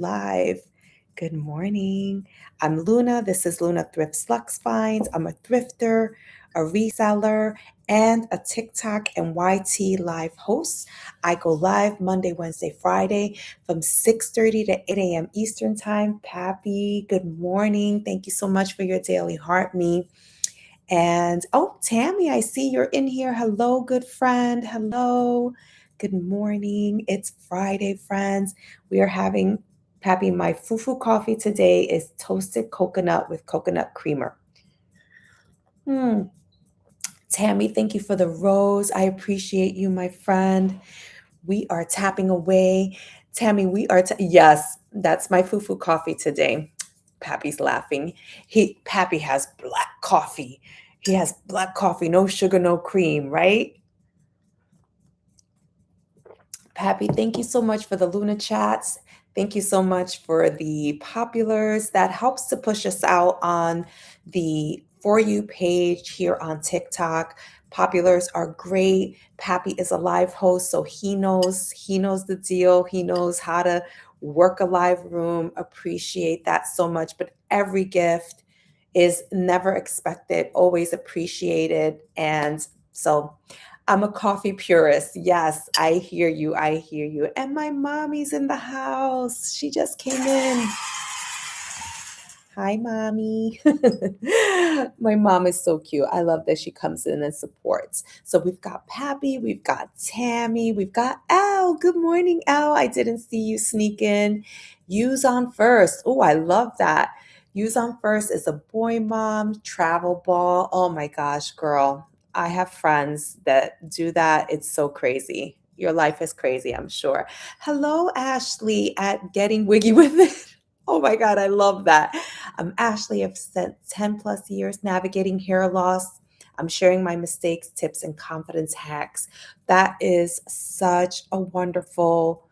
Live. Good morning. I'm Luna. This is Luna Thrift Slux Finds. I'm a thrifter, a reseller, and a TikTok and YT live host. I go live Monday, Wednesday, Friday from 6:30 to 8 a.m. Eastern Time. Pappy, good morning. Thank you so much for your daily heart me. And oh, Tammy, I see you're in here. Hello, good friend. Hello. Good morning. It's Friday, friends. We are having Pappy. My fufu coffee today is toasted coconut with coconut creamer. Hmm. Tammy, thank you for the rose. I appreciate you, my friend. We are tapping away. Tammy, yes, that's my fufu coffee today. Pappy's laughing. Pappy has black coffee. He has black coffee, no sugar, no cream, right? Pappy, thank you so much for the Luna chats. Thank you so much for the populars. That helps to push us out on the For You page here on TikTok. Populars are great. Pappy is a live host, so he knows the deal. He knows how to work a live room. Appreciate that so much. But every gift is never expected, always appreciated. And so I'm a coffee purist. Yes, I hear you. I hear you. And my mommy's in the house. She just came in. Hi, mommy. My mom is so cute. I love that she comes in and supports. So we've got Pappy, we've got Tammy, we've got Al. Good morning, Al. I didn't see you sneak in. Use on first. Oh, I love that. Use on first is a boy mom travel ball. Oh my gosh, girl. I have friends that do that. It's so crazy. Your life is crazy, I'm sure. Hello, Ashley at Getting Wiggy with It. Oh my God, I love that. I'm Ashley. I've spent 10 plus years navigating hair loss. I'm sharing my mistakes, tips, and confidence hacks. That is such a wonderful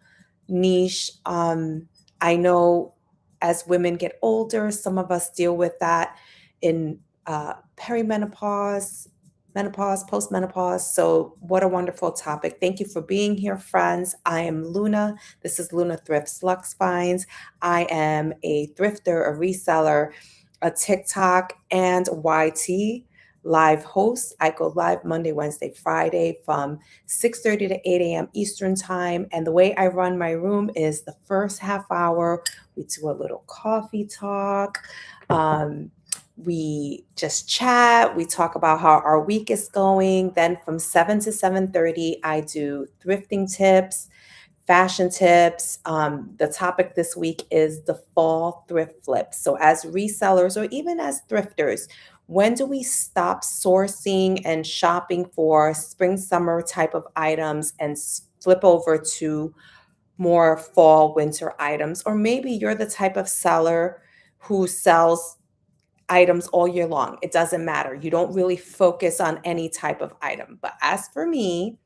niche. I know as women get older, some of us deal with that in perimenopause, menopause, postmenopause. So, what a wonderful topic. Thank you for being here, friends. I am Luna. This is Luna Thrift Slux Finds. I am a thrifter, a reseller, a TikTok and YT live host. I go live Monday, Wednesday, Friday from 6:30 to 8 a.m. Eastern Time. And the way I run my room is the first half hour, we do a little coffee talk. Um, we just chat. We talk about how our week is going. Then from 7 to 7:30, I do thrifting tips, fashion tips. The topic this week is the fall thrift flip. So, as resellers or even as thrifters, when do we stop sourcing and shopping for spring, summer type of items and flip over to more fall, winter items? Or maybe you're the type of seller who sells items all year long. It doesn't matter. You don't really focus on any type of item. But as for me,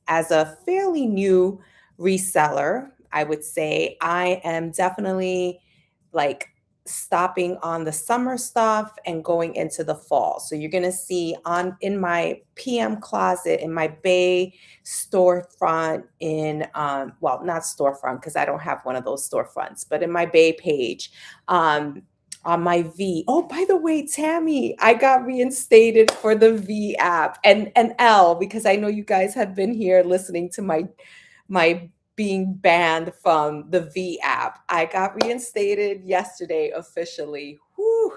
as a fairly new reseller, I would say I am definitely like stopping on the summer stuff and going into the fall. So you're going to see on in my PM closet in my bay storefront in well, not storefront because I don't have one of those storefronts, but in my bay page on my V. Oh, by the way, Tammy, I got reinstated for the V app and L because I know you guys have been here listening to my being banned from the V app. I got reinstated yesterday officially. Whew.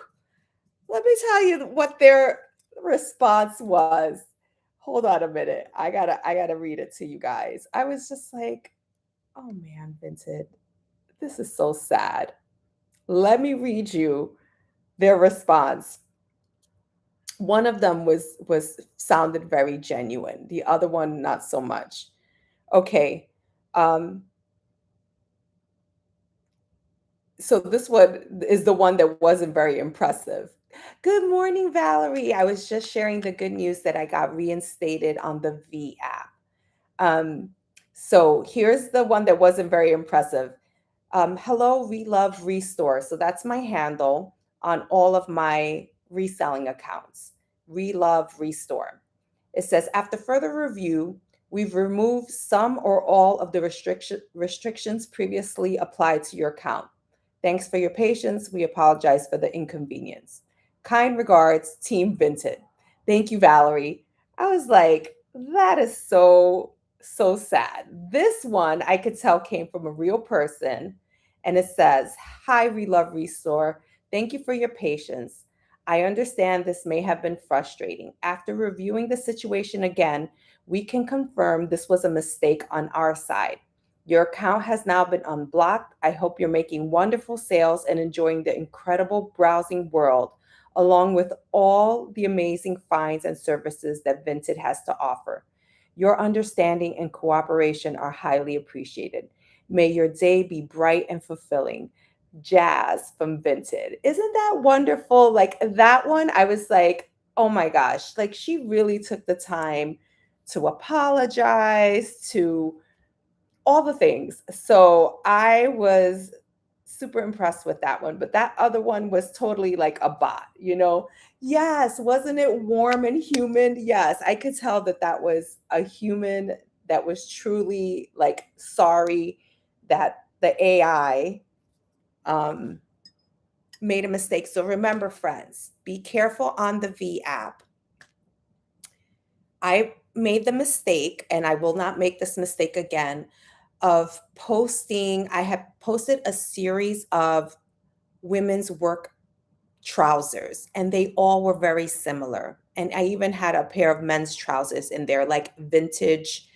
Let me tell you what their response was. Hold on a minute. I gotta read it to you guys. I was just like, oh man, Vincent, this is so sad. Let me read you their response. One of them was sounded very genuine. The other one not so much. Okay. Um so this one is the one that wasn't very impressive. Good morning, Valerie. I was just sharing the good news that I got reinstated on the V app. Um so here's the one that wasn't very impressive. Hello, Relove Restore. So that's my handle on all of my reselling accounts. Relove Restore. It says, after further review, we've removed some or all of the restrictions previously applied to your account. Thanks for your patience. We apologize for the inconvenience. Kind regards, Team Vinted. Thank you, Valerie. I was like, that is so sad. This one I could tell came from a real person. And it says, Hi, Relove Restore. Thank you for your patience. I understand this may have been frustrating. After reviewing the situation again, we can confirm this was a mistake on our side. Your account has now been unblocked. I hope you're making wonderful sales and enjoying the incredible browsing world, along with all the amazing finds and services that Vinted has to offer. Your understanding and cooperation are highly appreciated. May your day be bright and fulfilling. Jazz from Vinted. Isn't that wonderful? Like that one, I was like, oh my gosh, like she really took the time to apologize, to all the things. So I was super impressed with that one. But that other one was totally like a bot, you know? Yes, wasn't it warm and human? Yes, I could tell that that was a human that was truly like sorry that the AI um, made a mistake. So remember, friends, be careful on the V app. I made the mistake, and I will not make this mistake again, of posting. I have posted a series of women's work trousers, and they all were very similar. And I even had a pair of men's trousers in there, like vintage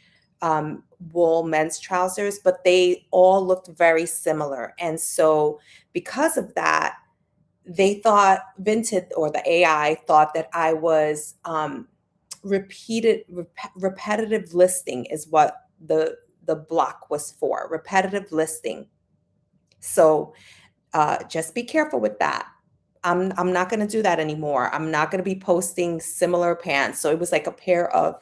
wool men's trousers, but they all looked very similar. And so, because of that, they thought Vinted or the AI thought that I was repetitive listing is what the block was for, repetitive listing. So just be careful with that. I'm not going to do that anymore. I'm not going to be posting similar pants. So it was like a pair of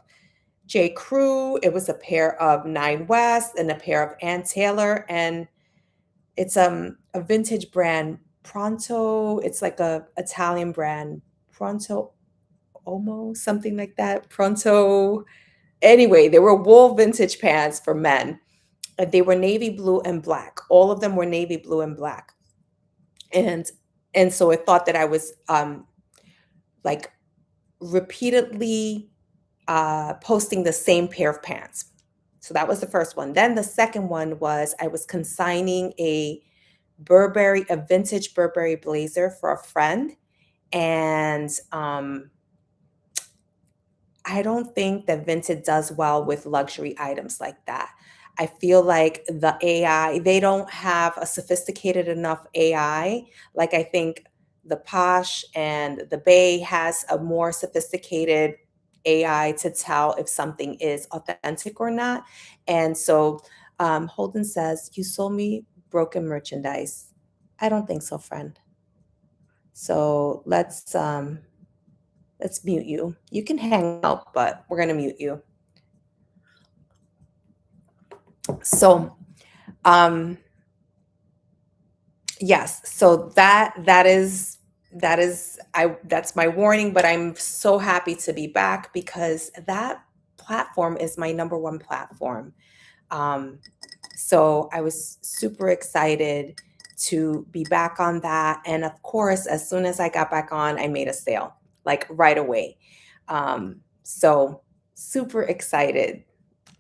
J. Crew, it was a pair of Nine West, and a pair of Ann Taylor, and it's a vintage brand, Pronto. It's like a Italian brand, Pronto Omo, something like that. Pronto. Anyway, they were wool vintage pants for men. And they were navy blue and black. All of them were navy blue and black. And and so it thought that I was like repeatedly posting the same pair of pants. So that was the first one. Then the second one was I was consigning a vintage Burberry blazer for a friend. And I don't think that Vinted does well with luxury items like that. I feel like the AI, they don't have a sophisticated enough AI. Like I think the Posh and the Bay has a more sophisticated AI to tell if something is authentic or not. And so Holden says, "You sold me broken merchandise." I don't think so, friend. So let's mute you. You can hang out, but we're gonna mute you. So, um, yes. So that's my warning. But I'm so happy to be back because that platform is my number one platform. Um, so I was super excited to be back on that, and of course, as soon as I got back on, I made a sale like right away. So super excited.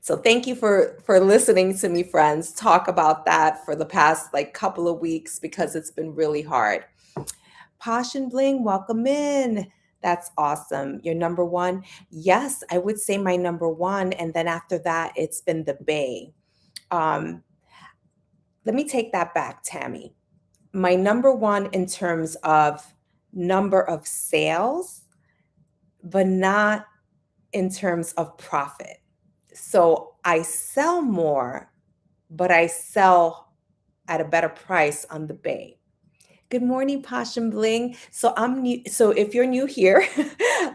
So thank you for listening to me, friends, talk about that for the past like couple of weeks because it's been really hard. Posh and Bling, welcome in. That's awesome. Your number one? Yes, I would say my number one, and then after that, it's been the Bay. Um, Let me take that back, Tammy. My number one in terms of number of sales, but not in terms of profit. So I sell more, but I sell at a better price on the Bay. Good morning, Posh and Bling. So I'm new. So if you're new here,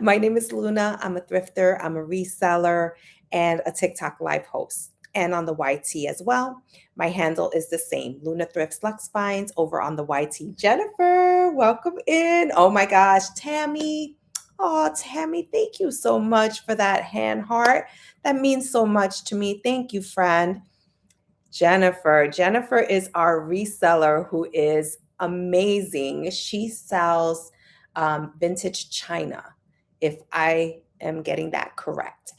my name is Luna. I'm a thrifter, I'm a reseller, and a TikTok live host. And on the YT as well. My handle is the same, Luna Thrifts Lux Finds over on the YT. Jennifer, welcome in. Oh my gosh, Tammy. Oh, Tammy, thank you so much for that hand heart. That means so much to me. Thank you, friend. Jennifer. Jennifer is our reseller who is amazing. She sells vintage china, if I am getting that correct.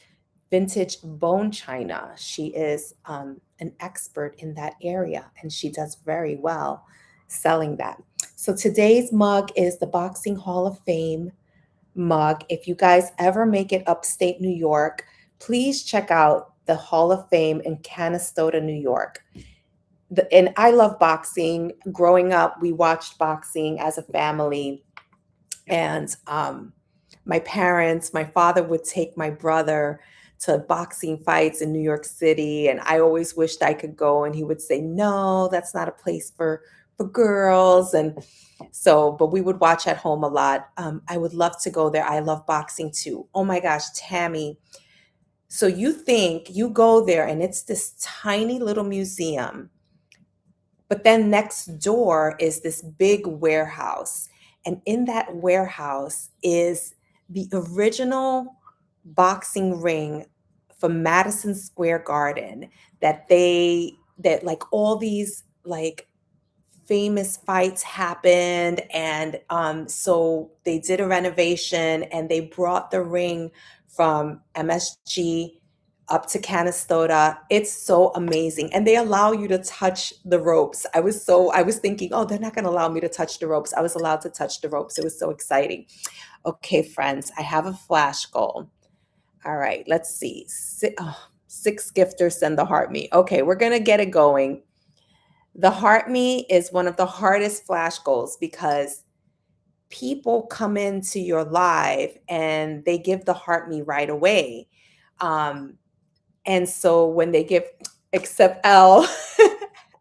Vintage bone china. She is an expert in that area and she does very well selling that. So today's mug is the Boxing Hall of Fame mug. If you guys ever make it upstate New York, please check out the Hall of Fame in Canastota, New York. And I love boxing. Growing up, we watched boxing as a family. And my parents, my father would take my brother to boxing fights in New York City. And I always wished I could go. And he would say, no, that's not a place for girls. And so, but we would watch at home a lot. I would love to go there. I love boxing too. Oh my gosh, Tammy. So you think you go there and it's this tiny little museum, but then next door is this big warehouse. And in that warehouse is the original boxing ring from Madison Square Garden that like all these like famous fights happened. And so they did a renovation and they brought the ring from MSG up to Canastota. It's so amazing. And they allow you to touch the ropes. I was thinking, oh, they're not going to allow me to touch the ropes. I was allowed to touch the ropes. It was so exciting. Okay, friends, I have a flash goal. All right, let's see. Six gifters send the heart me. Okay, we're going to get it going. The heart me is one of the hardest flash goals because people come into your live and they give the heart me right away. Um, and so when they give, except L,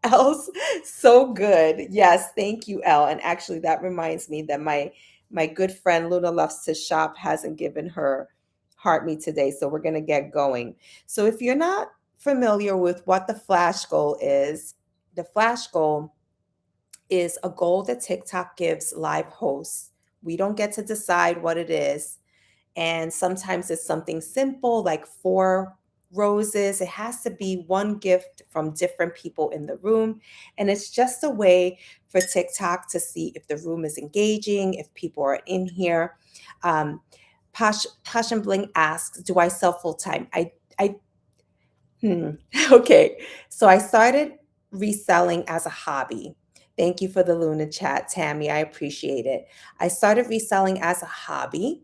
L's so good. Yes, thank you, L. And actually, that reminds me that my good friend Luna Loves to Shop hasn't given her heart me today, so we're gonna get going. So if you're not familiar with what the flash goal is, the flash goal is a goal that TikTok gives live hosts. We don't get to decide what it is. And sometimes it's something simple like 4 roses. It has to be one gift from different people in the room. And it's just a way for TikTok to see if the room is engaging, if people are in here. Um, Posh and Bling asks, do I sell full time? I Hmm. Okay. So I started reselling as a hobby. Thank you for the Luna chat, Tammy. I appreciate it. I started reselling as a hobby,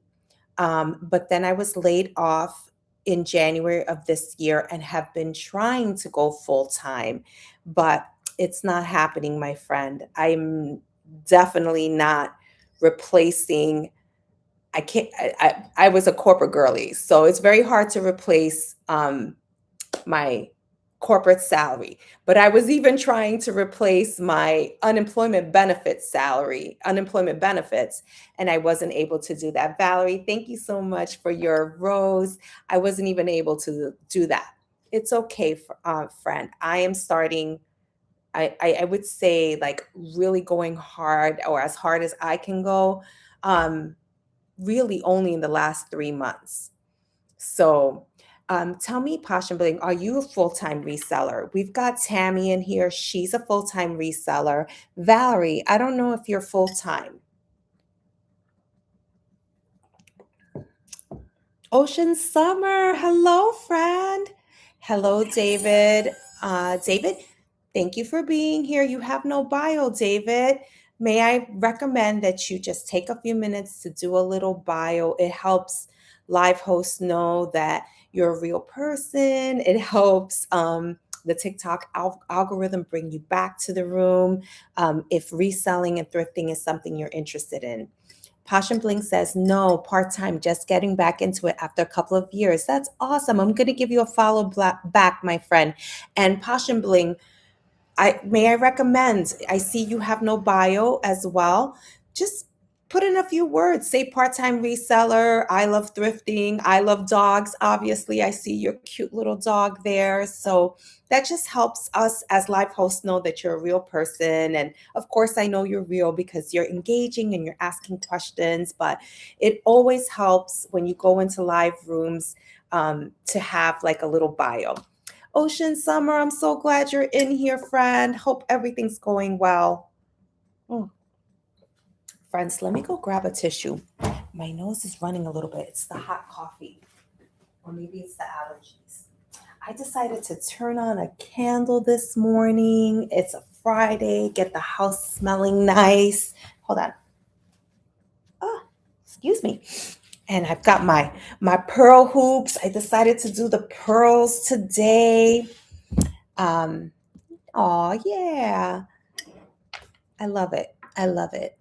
but then I was laid off in January of this year and have been trying to go full time, but it's not happening, my friend. I'm definitely not replacing. I can't. I was a corporate girly, so it's very hard to replace. My corporate salary, but I was even trying to replace my unemployment benefits, and I wasn't able to do that. Valerie, thank you so much for your rose. I wasn't even able to do that. It's okay, friend. I am starting. I would say like really going hard or as hard as I can go. Um, really, only in the last 3 months. So, tell me, Passion Bling, are you a full-time reseller? We've got Tammy in here. She's a full-time reseller. Valerie, I don't know if you're full-time. Ocean Summer, hello, friend. Hello, David. David, thank you for being here. You have no bio, David. May I recommend that you just take a few minutes to do a little bio? It helps live hosts know that you're a real person. It helps the TikTok algorithm bring you back to the room if reselling and thrifting is something you're interested in. Passion Bling says, no, part time, just getting back into it after a couple of years. That's awesome. I'm going to give you a follow back, my friend. And Passion Bling, I recommend, I see you have no bio as well. Just put in a few words. Say part-time reseller. I love thrifting. I love dogs. Obviously, I see your cute little dog there. So that just helps us as live hosts know that you're a real person. And of course, I know you're real because you're engaging and you're asking questions, but it always helps when you go into live rooms to have like a little bio. Ocean Summer, I'm so glad you're in here, friend. Hope everything's going well. Mm. Friends, let me go grab a tissue. My nose is running a little bit. It's the hot coffee, or maybe it's the allergies. I decided to turn on a candle this morning. It's a Friday, get the house smelling nice. Hold on. Oh, excuse me. And I've got my pearl hoops. I decided to do the pearls today. Um, oh yeah. I love it. I love it.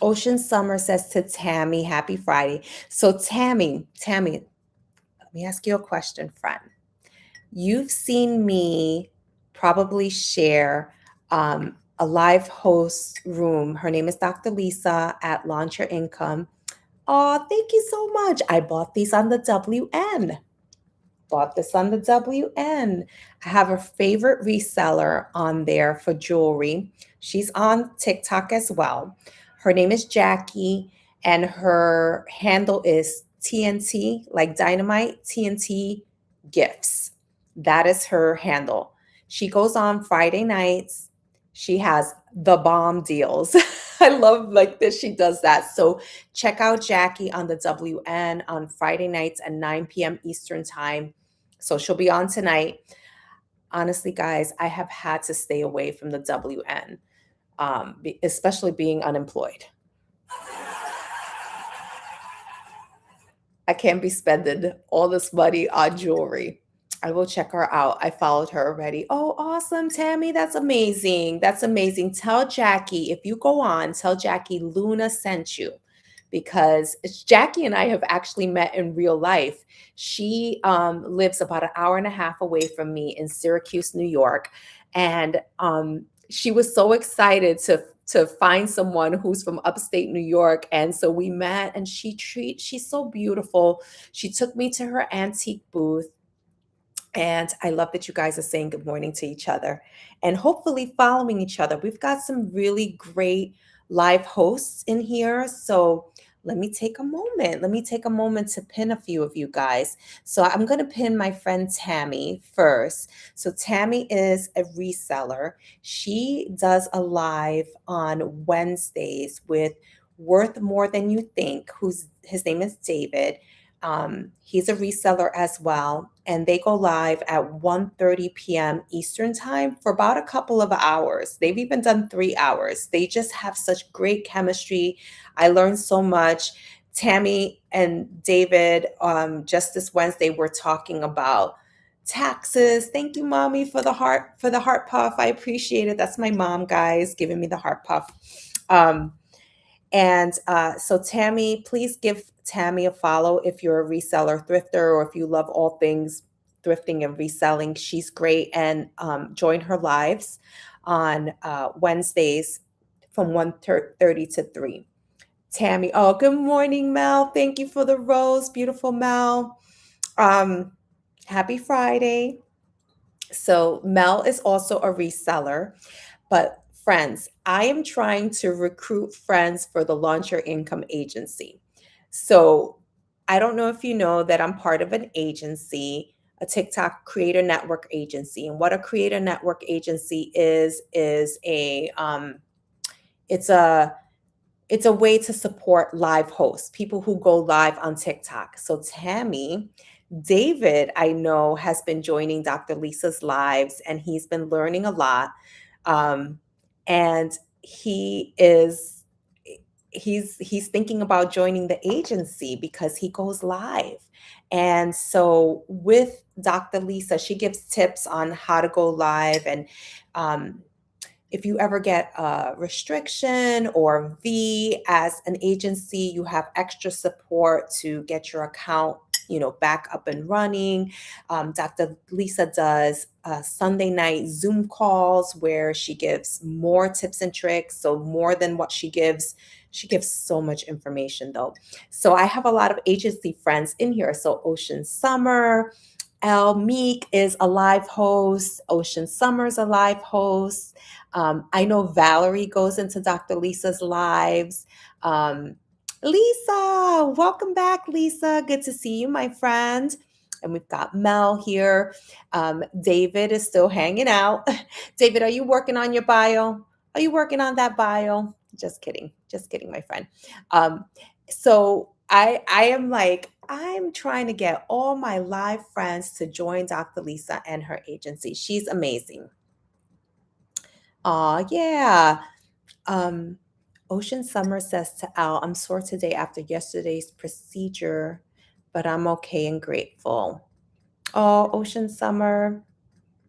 Ocean Summer says to Tammy, happy Friday. So Tammy, let me ask you a question, friend. You've seen me probably share a live host room. Her name is Dr. Lisa at Launch Your Income. Oh, thank you so much. I bought these on the WN. Bought this on the WN. I have a favorite reseller on there for jewelry. She's on TikTok as well. Her name is Jackie, and her handle is TNT, like dynamite, TNT gifts. That is her handle. She goes on Friday nights. She has the bomb deals. I love like that she does that. So check out Jackie on the WN on Friday nights at 9 p.m. Eastern time. So she'll be on tonight. Honestly, guys, I have had to stay away from the WN, especially being unemployed. I can't be spending all this money on jewelry. I will check her out. I followed her already. Oh, awesome, Tammy. That's amazing. That's amazing. Tell Jackie, if you go on, tell Jackie Luna sent you because Jackie and I have actually met in real life. She lives about an hour and a half away from me in Syracuse, New York. And she was so excited to find someone who's from upstate New York. And so we met and she's so beautiful. She took me to her antique booth. And I love that you guys are saying good morning to each other and hopefully following each other. We've got some really great live hosts in here. So let me take a moment. Let me take a moment to pin a few of you guys. So I'm going to pin my friend Tammy first. So Tammy is a reseller. She does a live on Wednesdays with Worth More Than You Think, who's his name is David. He's a reseller as well, and they go live at 1:30 p.m. Eastern time for about a couple of hours. They've even done 3 hours. They just have such great chemistry. I learned so much. Tammy and David, just this Wednesday, were talking about taxes. Thank you, mommy, for the heart puff. I appreciate it. That's my mom, guys, giving me the heart puff. Um, and so, Tammy, please give Tammy a follow if you're a reseller, thrifter, or if you love all things thrifting and reselling. She's great. And join her lives on Wednesdays from 1:30 to 3. Tammy, oh, good morning, Mel. Thank you for the rose. Beautiful, Mel. Um, Happy Friday. So, Mel is also a reseller. But friends, I am trying to recruit friends for the Launch Your Income agency. So I don't know if you know that I'm part of an agency, a TikTok creator network agency. And what a creator network agency is it's a it's a way to support live hosts, people who go live on TikTok. So Tammy, David, I know, has been joining Dr. Lisa's lives and he's been learning a lot. Um, and he's thinking about joining the agency because he goes live. And so with Dr. Lisa, she gives tips on how to go live and um, if you ever get a restriction or V as an agency, you have extra support to get your account, back up and running. Dr. Lisa does Sunday night Zoom calls where she gives more tips and tricks. So more than what she gives so much information though. So I have a lot of agency friends in here. So Ocean Summer, El Meek is a live host. Ocean Summer's a live host. I know Valerie goes into Dr. Lisa's lives. Lisa, welcome back, Lisa. Good to see you, my friend. And we've got Mel here. David is still hanging out. David, are you working on your bio? Are you working on that bio? Just kidding. Just kidding, my friend. So I am like, I'm trying to get all my live friends to join Dr. Lisa and her agency. She's amazing. Aw, yeah. Um, Ocean Summer says to Al, I'm sore today after yesterday's procedure, but I'm okay and grateful. Oh, Ocean Summer,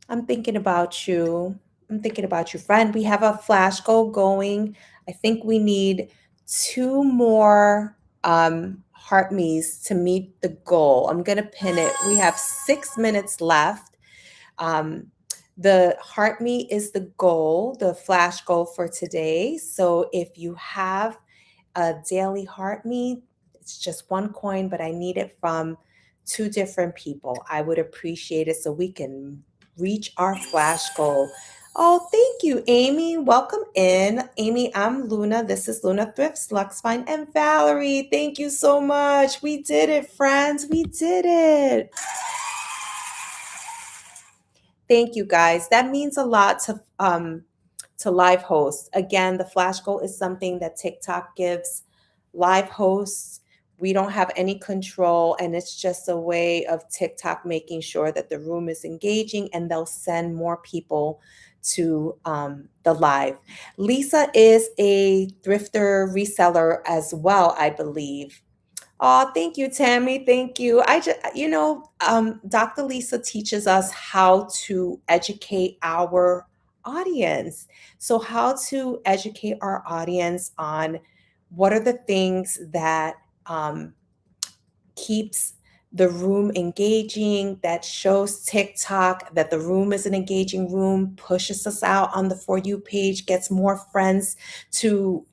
I'm thinking about you. I'm thinking about you, friend. We have a flash goal going. I think we need two more heart me's to meet the goal. I'm gonna pin it. We have 6 minutes left. Um, the heart meet is the goal, the flash goal for today. So if you have a daily heart meet, it's just one coin, but I need it from two different people. I would appreciate it so we can reach our flash goal. Oh, thank you, Amy. Welcome in. Amy, I'm Luna. This is Luna Thrift, Luxfine, and Valerie. Thank you so much. We did it, friends. We did it. Thank you, guys. That means a lot to live hosts. Again, the flash goal is something that TikTok gives live hosts. We don't have any control, and it's just a way of TikTok making sure that the room is engaging, and they'll send more people to the live. Lisa is a thrifter reseller as well, I believe. Oh, thank you, Tammy. Thank you. Dr. Lisa teaches us how to educate our audience. So, how to educate our audience on what are the things that keeps the room engaging, that shows TikTok that the room is an engaging room, pushes us out on the For You page, gets more friends to,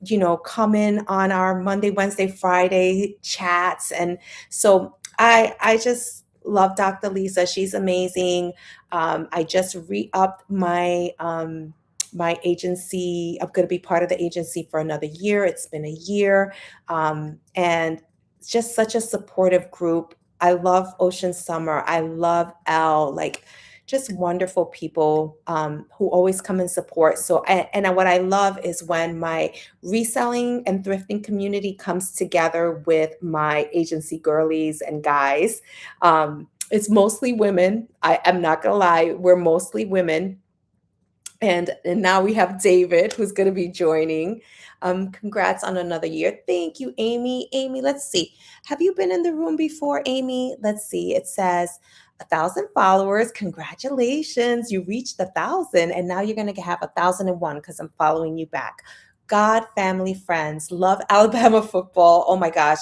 come in on our Monday, Wednesday, Friday chats. And so I just love Dr. Lisa. She's amazing. I just re-upped my agency. I'm going to be part of the agency for another year. It's been a year. And it's just such a supportive group. I love Ocean Summer. I love Elle, like just wonderful people who always come and support. And what I love is when my reselling and thrifting community comes together with my agency girlies and guys. It's mostly women. I am not gonna lie, we're mostly women, and now we have David who's going to be joining. Congrats on another year. Thank you, Amy. Amy, let's see. Have you been in the room before, Amy? Let's see. It says 1,000 followers. Congratulations. You reached 1,000, and now you're going to have 1,001 because I'm following you back. God, family, friends, love Alabama football. Oh my gosh.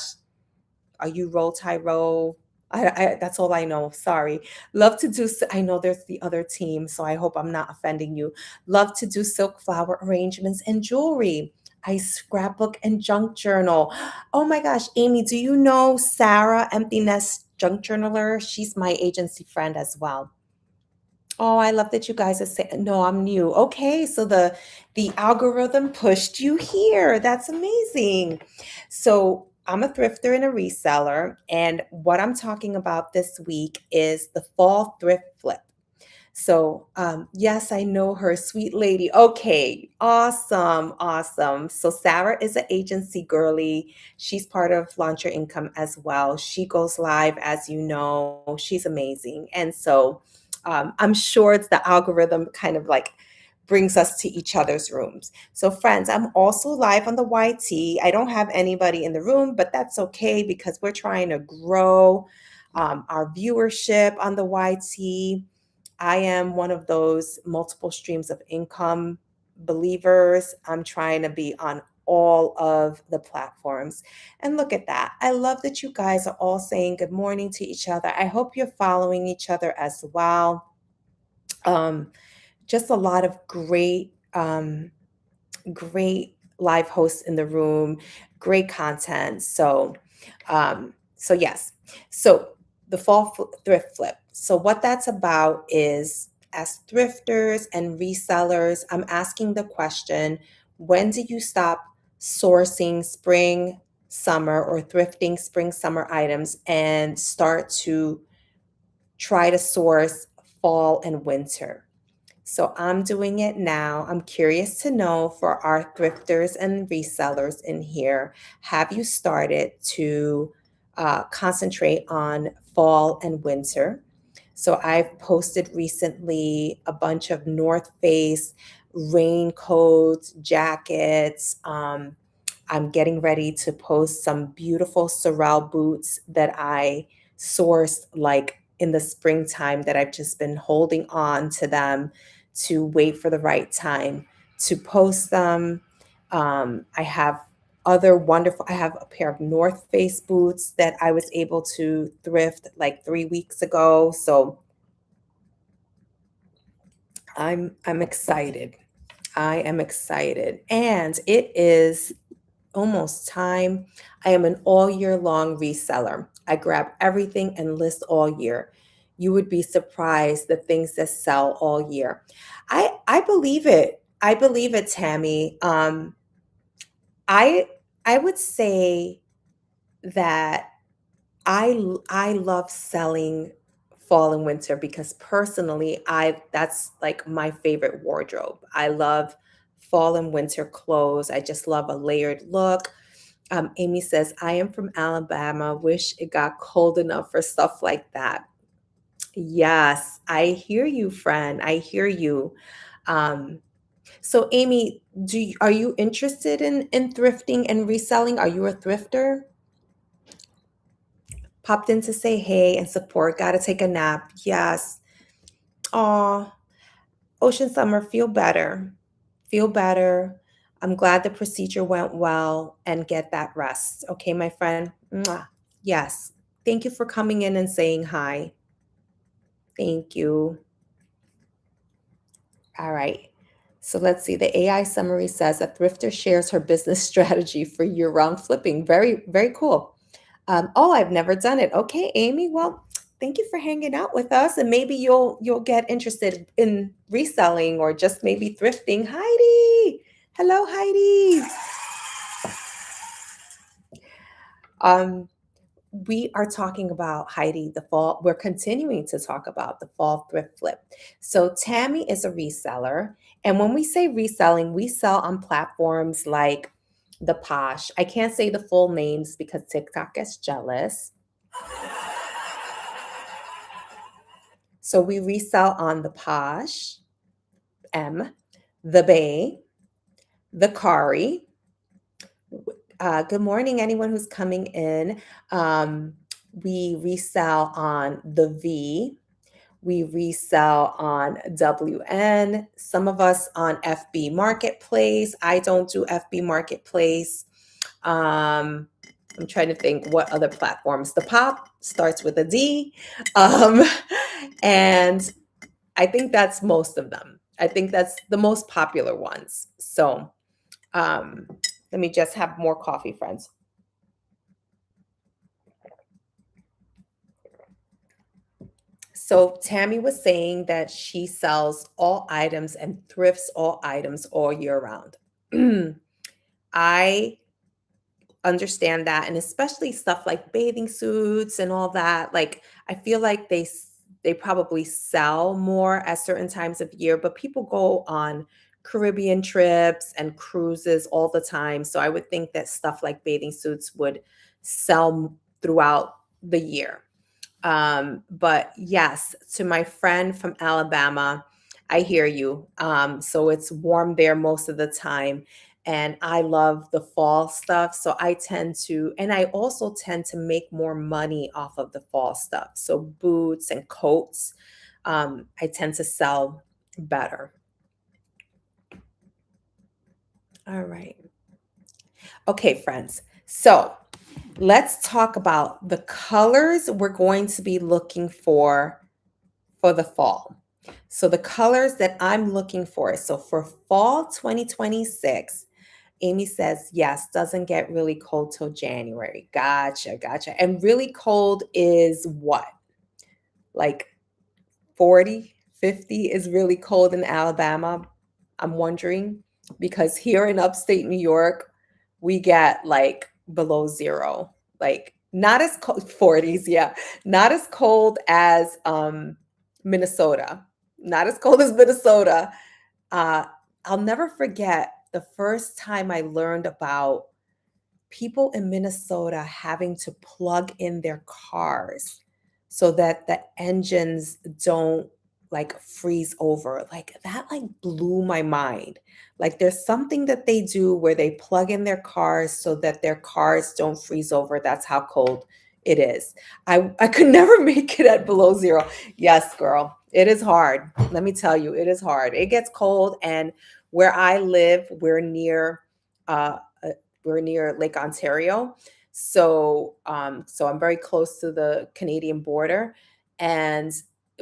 Are you Roll Tide Roll? That's all I know. Sorry. Love to do. I know there's the other team, so I hope I'm not offending you. Love to do silk flower arrangements and jewelry. I scrapbook and junk journal. Oh my gosh, Amy, do you know Sarah, Empty Nest Junk Journaler? She's my agency friend as well. Oh, I love that you guys are saying, no, I'm new. Okay, so the algorithm pushed you here. That's amazing. So I'm a thrifter and a reseller, and what I'm talking about this week is the fall thrift flip. So, yes, I know her, sweet lady. Okay, awesome, awesome. So, Sarah is an agency girly. She's part of Launch Your Income as well. She goes live, as you know. She's amazing. And so, I'm sure it's the algorithm kind of like brings us to each other's rooms. So, friends, I'm also live on the YT. I don't have anybody in the room, but that's okay because we're trying to grow our viewership on the YT. I am one of those multiple streams of income believers. I'm trying to be on all of the platforms. And look at that. I love that you guys are all saying good morning to each other. I hope you're following each other as well. Um, just a lot of great live hosts in the room, great content. So yes. So the thrift flip. So what that's about is, as thrifters and resellers, I'm asking the question, when do you stop sourcing summer or thrifting spring summer items and start to try to source fall and winter. So I'm doing it now. I'm curious to know for our thrifters and resellers in here, have you started to concentrate on fall and winter? So I've posted recently a bunch of North Face raincoats, jackets. I'm getting ready to post some beautiful Sorel boots that I sourced like in the springtime that I've just been holding on to them to wait for the right time to post them. I have I have a pair of North Face boots that I was able to thrift like 3 weeks ago. So I'm excited. I am excited. And it is almost time. I am an all year long reseller. I grab everything and list all year. You would be surprised the things that sell all year. I believe it. I believe it, Tammy. I I would say that I love selling fall and winter because personally I that's like my favorite wardrobe. I love fall and winter clothes. I just love a layered look. Amy says, I am from Alabama. Wish it got cold enough for stuff like that. Yes, I hear you, friend. I hear you. Um, so, Amy, are you interested in thrifting and reselling? Are you a thrifter? Popped in to say hey and support. Got to take a nap. Yes. Aw, Ocean Summer, feel better. Feel better. I'm glad the procedure went well and get that rest. Okay, my friend? Mwah. Yes. Thank you for coming in and saying hi. Thank you. All right. So let's see. The AI summary says a thrifter shares her business strategy for year-round flipping. Very, very cool. Oh, I've never done it. Okay, Amy. Well, thank you for hanging out with us, and maybe you'll get interested in reselling or just maybe thrifting. Heidi, hello, Heidi. Um, we are talking about Heidi the fall. We're continuing to talk about the fall thrift flip. So Tammy is a reseller, and when we say reselling, we sell on platforms like the Posh. I can't say the full names because TikTok gets jealous. So we resell on the Posh, M, the Bay, the Kari. Good morning, anyone who's coming in. We resell on the V. We resell on WN. Some of us on FB Marketplace. I don't do FB Marketplace. Um, I'm trying to think what other platforms. The Pop starts with a D. Um, and I think that's most of them. I think that's the most popular ones. So um, let me just have more coffee, friends. So Tammy was saying that she sells all items and thrifts all items all year round. I understand that, and especially stuff like bathing suits and all that. Like I feel like they probably sell more at certain times of year, but people go on Caribbean trips and cruises all the time. So I would think that stuff like bathing suits would sell throughout the year. But yes, to my friend from Alabama, I hear you. So it's warm there most of the time. And I love the fall stuff. So I tend to, and I also tend to make more money off of the fall stuff. So boots and coats, I tend to sell better. All right. Okay, friends. So let's talk about the colors we're going to be looking for the fall. So the colors that I'm looking for. So for fall 2026, Amy says, yes, doesn't get really cold till January. Gotcha, gotcha. And really cold is what? Like 40, 50 is really cold in Alabama. I'm wondering because here in upstate New York, we get like below zero. Like Not as cold 40s, yeah. Not as cold as, Minnesota. Not as cold as Minnesota. Uh, I'll never forget the first time I learned about people in Minnesota having to plug in their cars so that the engines don't like freeze over. Like that like blew my mind. Like there's something that they do where they plug in their cars so that their cars don't freeze over. That's how cold it is. I could never make it at below zero. Yes, girl. It is hard. Let me tell you, it is hard. It gets cold and where I live, uh we're near Lake Ontario. So I'm very close to the Canadian border and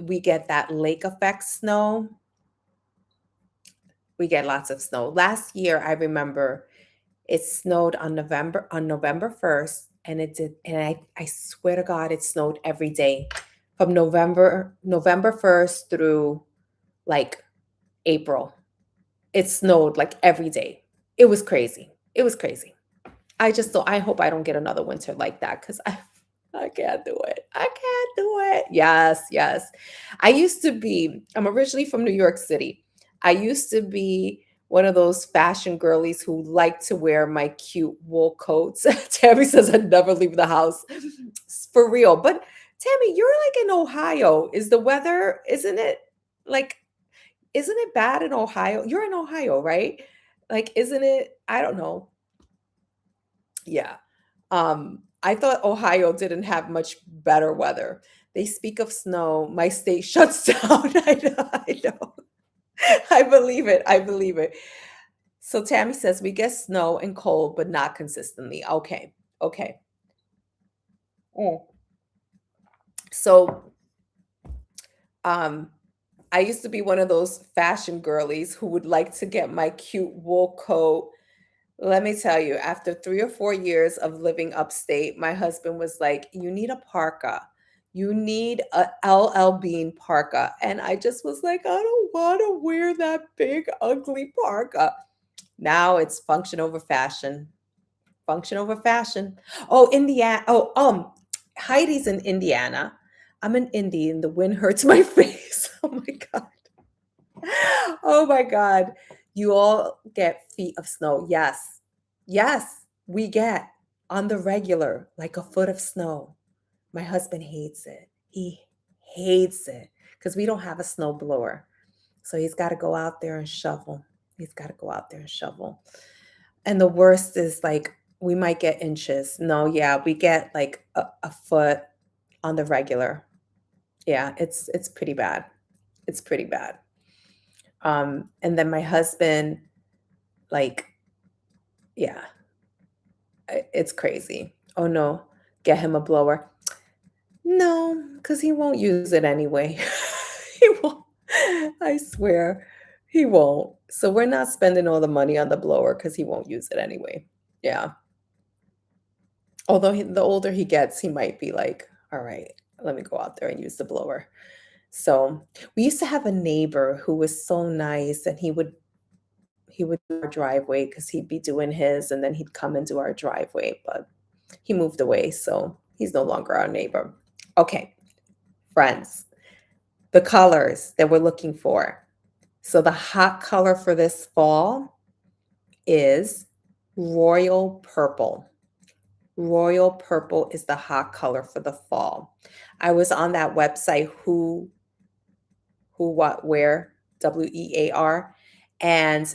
we get that lake effect snow. We get lots of snow. Last year, I remember it snowed on November 1st and it did and I swear to God it snowed every day from November 1st through like April. It snowed like every day. It was crazy. It was crazy. I hope I don't get another winter like that because I can't do it. I can't do it. Yes, yes. I'm originally from New York City. I used to be one of those fashion girlies who like to wear my cute wool coats. Tammy says I never leave the house. For real. But Tammy, you're like in Ohio. Is the weather, like, isn't it bad in Ohio? You're in Ohio, right? Like, isn't it? I don't know. Yeah. I thought Ohio didn't have much better weather. They speak of snow, my state shuts down. I know, I know. I believe it. I believe it. So Tammy says we get snow and cold, but not consistently. Okay. Okay. Mm. So um I used to be one of those fashion girlies who would like to get my cute wool coat. Let me tell you, after 3 or 4 years of living upstate, my husband was like, "You need a parka. You need a LL Bean parka." And I just was like, "I don't wanna wear that big, ugly parka." Now it's function over fashion. Function over fashion. Oh, Indiana. Heidi's in Indiana. I'm in Indy and the wind hurts my face. Oh my God. Oh my God. You all get feet of snow. Yes. Yes, we get on the regular, like a foot of snow. My husband hates it. He hates it because we don't have a snow blower. So he's got to go out there and shovel. He's got to go out there and shovel. And the worst is like we might get inches. No, yeah, we get like a foot on the regular. Yeah, it's pretty bad. It's pretty bad. And then my husband, like, yeah, it's crazy. Oh no, get him a blower. No, because he won't use it anyway. He won't. I swear, he won't. So we're not spending all the money on the blower because he won't use it anyway. Yeah. Although the older he gets, he might be like, all right, let me go out there and use the blower. So we used to have a neighbor who was so nice and he would do our driveway because he'd be doing his and then he'd come and do our driveway, but he moved away, so he's no longer our neighbor. Okay, friends, the colors that we're looking for. So the hot color for this fall is royal purple. Royal purple is the hot color for the fall. I was on that website who what where WEAR and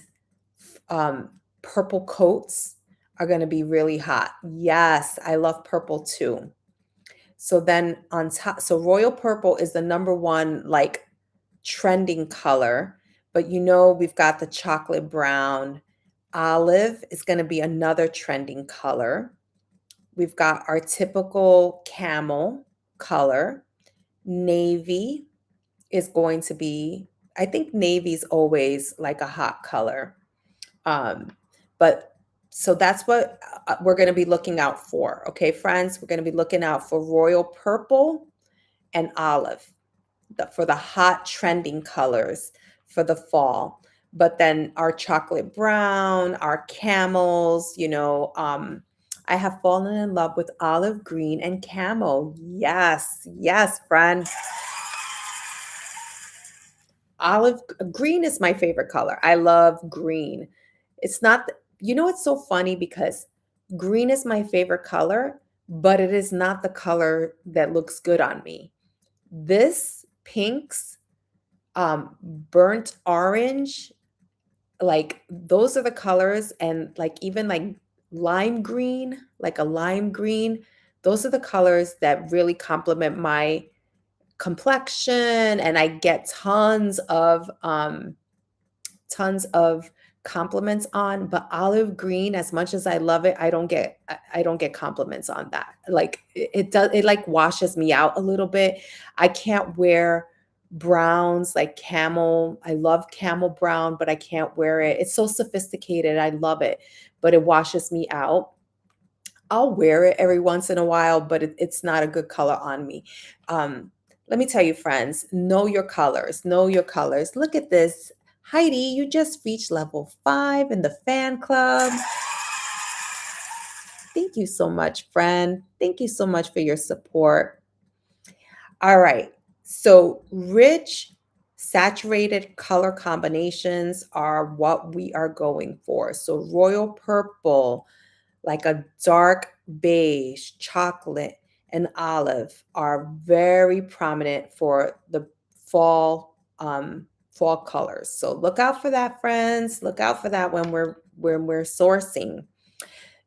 purple coats are going to be really hot. Yes, I love purple too. So then on top, so royal purple is the number one like trending color, but we've got the chocolate brown. Olive is going to be another trending color. We've got our typical camel color. Navy is going to be, I think navy's always like a hot color. Um, but so that's what we're going to be looking out for. Okay, friends, we're going to be looking out for royal purple and olive for the hot trending colors for the fall. But then our chocolate brown, our camels, I have fallen in love with olive green and camo. Yes, yes, friend. Olive green is my favorite color. I love green. It's not, it's so funny because green is my favorite color, but it is not the color that looks good on me. This pinks, burnt orange, like those are the colors, and like even like lime green, like a lime green, those are the colors that really complement my complexion, and I get tons of compliments on. But olive green, as much as I love it, I don't get compliments on that. Like it like washes me out a little bit. I can't wear browns like camel. I love camel brown, but I can't wear it. It's so sophisticated. I love it, but it washes me out. I'll wear it every once in a while, but it's not a good color on me. Um, Let me tell you, friends, know your colors. Know your colors. Look at this. Heidi, you just reached level 5 in the fan club. Thank you so much, friend. Thank you so much for your support. All right. So, rich, saturated color combinations are what we are going for. So, royal purple, like a dark beige, chocolate, and olive are very prominent for the fall colors. So look out for that, friends. Look out for that when we're sourcing.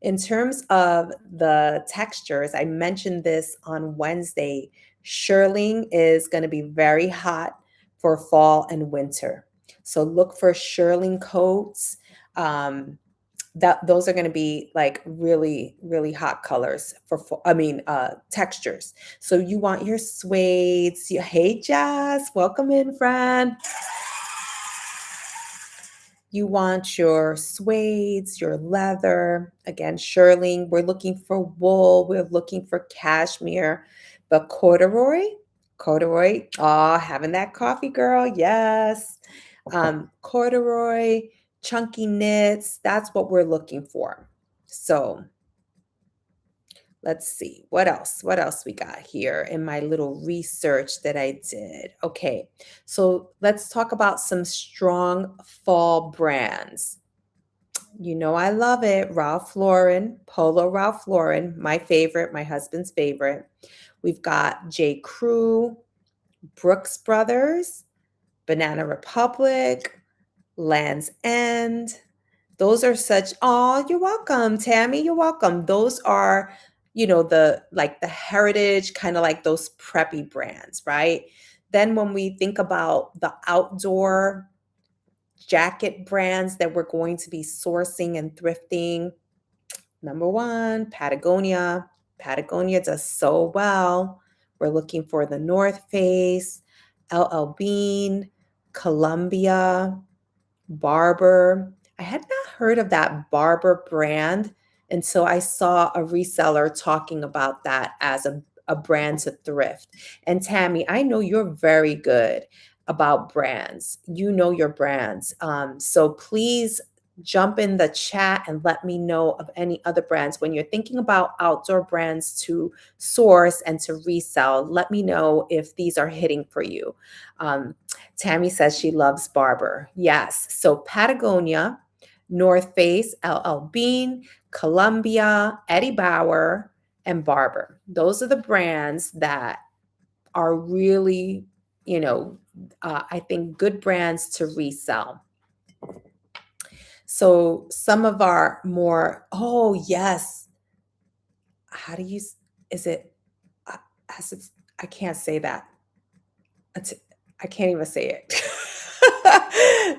In terms of the textures, I mentioned this on Wednesday. Shearling is going to be very hot for fall and winter. So look for shearling coats. That those are going to be like really really hot colors for textures. So you want your suedes. Hey Jazz, welcome in, friend. You want your suedes, your leather. Again, shearling. We're looking for wool. We're looking for cashmere. But corduroy. Oh, having that coffee, girl. Yes. Corduroy, chunky knits. That's what we're looking for. So let's see what else. What else we got here in my little research that I did? Okay, so let's talk about some strong fall brands. You know, I love it. Ralph Lauren, Polo Ralph Lauren, my favorite, my husband's favorite. We've got J. Crew, Brooks Brothers, Banana Republic, Land's End. Those are such, oh, you're welcome, Tammy. You're welcome. Those are, the heritage, kind of like those preppy brands, right? Then when we think about the outdoor jacket brands that we're going to be sourcing and thrifting, number one, Patagonia. Patagonia does so well. We're looking for the North Face, LL Bean, Columbia, Barber. I had not heard of that Barber brand until I saw a reseller talking about that as a brand to thrift. And Tammy, I know you're very good about brands. You know your brands. So please jump in the chat and let me know of any other brands. When you're thinking about outdoor brands to source and to resell, let me know if these are hitting for you. Tammy says she loves Barber. Yes. So Patagonia, North Face, LL Bean, Columbia, Eddie Bauer, and Barber. Those are the brands that are really, I think good brands to resell. So some of our more, oh, yes. How do you, is it, uh, I can't say that. I can't even say it.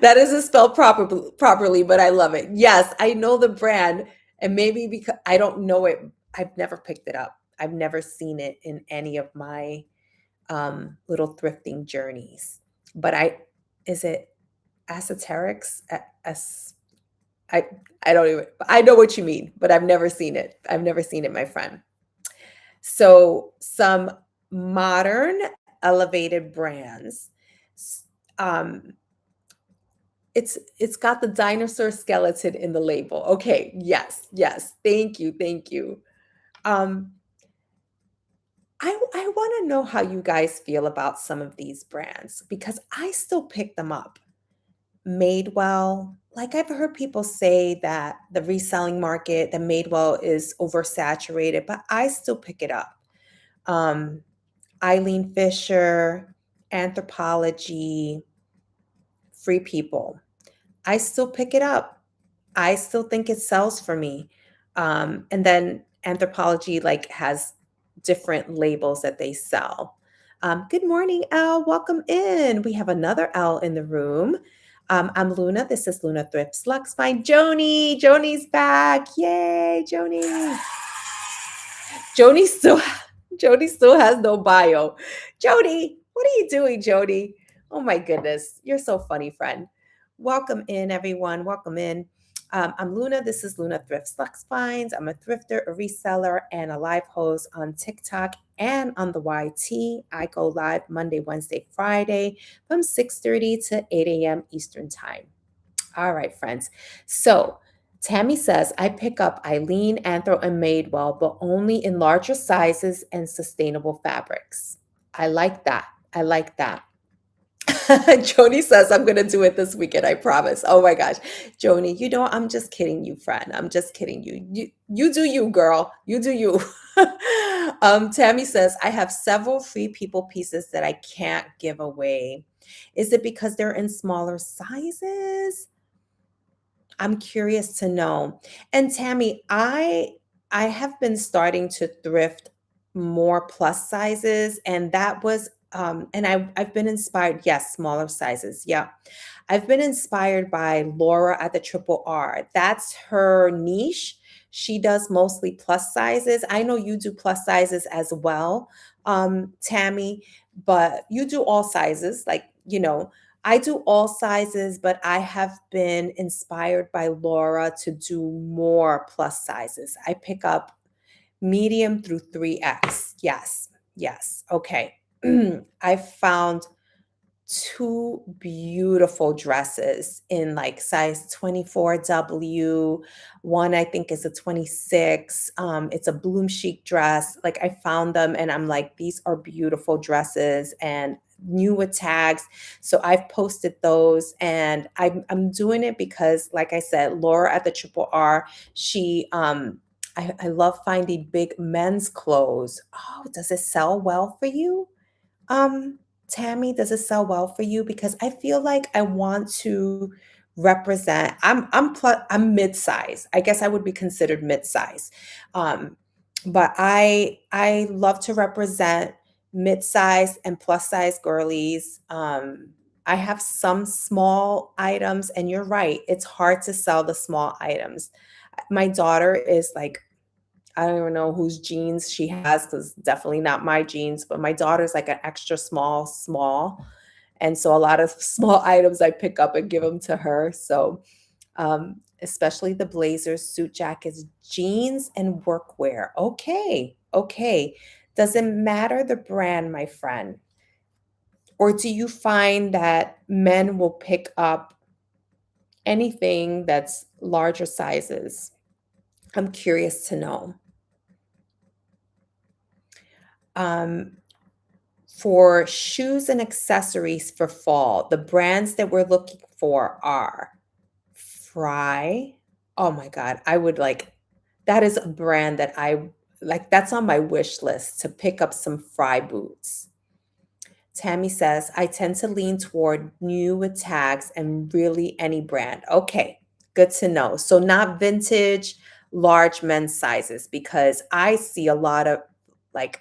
That isn't spelled properly, but I love it. Yes, I know the brand, and maybe because I don't know it, I've never picked it up. I've never seen it in any of my little thrifting journeys. But is it esoterics? I, I don't even, I know what you mean, but I've never seen it. I've never seen it, my friend. So some modern elevated brands. Um, it's got the dinosaur skeleton in the label. Okay, yes, yes. Thank you, thank you. Um, I want to know how you guys feel about some of these brands because I still pick them up. Madewell, like I've heard people say that the reselling market, the Madewell is oversaturated, but I still pick it up. Um, Eileen Fisher, Anthropology, Free People. I still pick it up. I still think it sells for me. And then Anthropology like has different labels that they sell. Good morning, Elle. Welcome in. We have another Elle in the room. I'm Luna. This is Luna Thrift's Lux Find. Joni's back. Yay, Joni. Joni still Jody still has no bio. Jody, what are you doing, Jody? Oh my goodness. You're so funny, friend. Welcome in, everyone. Welcome in. I'm Luna. This is Luna Thrift Lux Finds. I'm a thrifter, a reseller, and a live host on TikTok and on the YT. I go live Monday, Wednesday, Friday from 6:30 to 8 a.m. Eastern Time. All right, friends. So Tammy says, I pick up Eileen, Anthro, and Madewell, but only in larger sizes and sustainable fabrics. I like that. I like that. Joni says, I'm going to do it this weekend, I promise. Oh my gosh. Joni, I'm just kidding you, friend. I'm just kidding you. You do you, girl. You do you. Tammy says, I have several free people pieces that I can't give away. Is it because they're in smaller sizes? I'm curious to know. And Tammy, I have been starting to thrift more plus sizes, and that was and I've been inspired, yes, smaller sizes. Yeah. I've been inspired by Laura at the Triple R. That's her niche. She does mostly plus sizes. I know you do plus sizes as well, Tammy, but you do all sizes. I do all sizes, but I have been inspired by Laura to do more plus sizes. I pick up medium through 3X. Yes, yes. Okay. I found two beautiful dresses in like size 24W. One I think is a 26. It's a bloom chic dress. Like I found them and I'm like, these are beautiful dresses and new with tags. So I've posted those and I'm doing it because like I said, Laura at the Triple R, she I love finding big men's clothes. Oh, does it sell well for you? Um, Tammy, does it sell well for you? Because I feel like I want to represent. I'm mid-size. I guess I would be considered mid-size. Um, but I love to represent mid-size and plus size girlies. I have some small items, and you're right, it's hard to sell the small items. My daughter is like I don't even know whose jeans she has because definitely not my jeans, but my daughter's like an extra small, small. And so a lot of small items I pick up and give them to her. So, especially the blazers, suit jackets, jeans, and workwear. Okay. Okay. Doesn't matter the brand, my friend. Or do you find that men will pick up anything that's larger sizes? I'm curious to know. Um, For shoes and accessories for fall, the brands that we're looking for are Fry. Oh my God, I would like that is a brand that I like, that's on my wish list to pick up some Fry boots. Tammy says, I tend to lean toward new with tags and really any brand. Okay, good to know. So, not vintage, large men's sizes, because I see a lot of like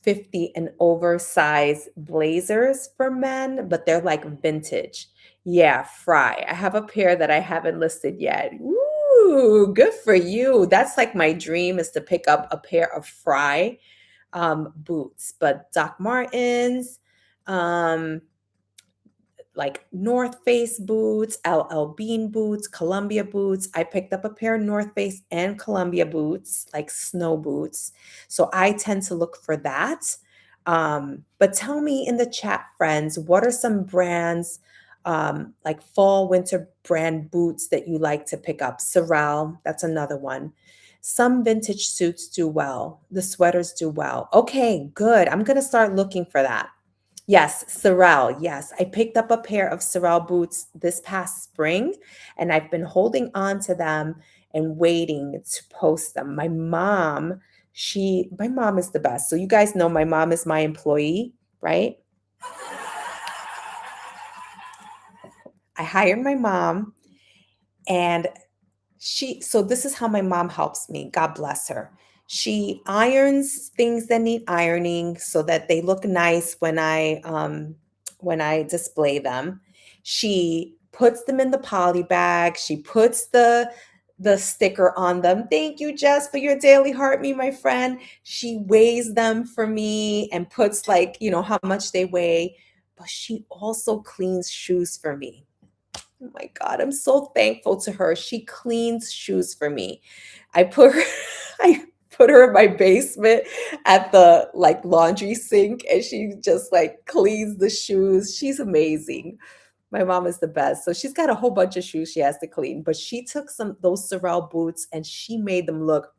50 and oversized blazers for men, but they're like vintage. Yeah, Fry. I have a pair that I haven't listed yet. Ooh, good for you. That's like my dream is to pick up a pair of Fry boots, but Doc Martens, um, like North Face boots, LL Bean boots, Columbia boots. I picked up a pair of North Face and Columbia boots, like snow boots. So I tend to look for that. But tell me in the chat, friends, what are some brands? like fall, winter brand boots that you like to pick up. Sorel, that's another one. Some vintage suits do well. The sweaters do well. Okay, good. I'm going to start looking for that. Yes, Sorel. Yes, I picked up a pair of Sorel boots this past spring, and I've been holding on to them and waiting to post them. My mom is the best. So you guys know my mom is my employee, right? I hired my mom, and so this is how my mom helps me. God bless her. She irons things that need ironing so that they look nice when I display them. She puts them in the poly bag. She puts the sticker on them. Thank you, Jess, for your daily heart me, my friend. She weighs them for me and puts, like, how much they weigh. But she also cleans shoes for me. Oh my God, I'm so thankful to her. She cleans shoes for me. I put her I put her in my basement at the like laundry sink, and she just like cleans the shoes. She's amazing. My mom is the best. So she's got a whole bunch of shoes she has to clean, but she took some those Sorel boots and she made them look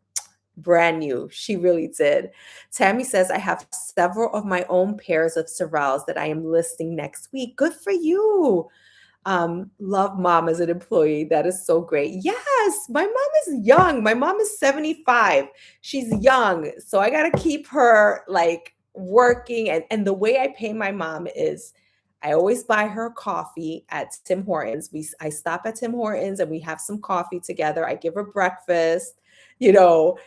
brand new. She really did. Tammy says I have several of my own pairs of Sorels that I am listing next week. Good for you. Love mom as an employee. That is so great. Yes, my mom is young. My mom is 75. She's young. So I got to keep her like working. And the way I pay my mom is I always buy her coffee at Tim Hortons. I stop at Tim Hortons and we have some coffee together. I give her breakfast. You know,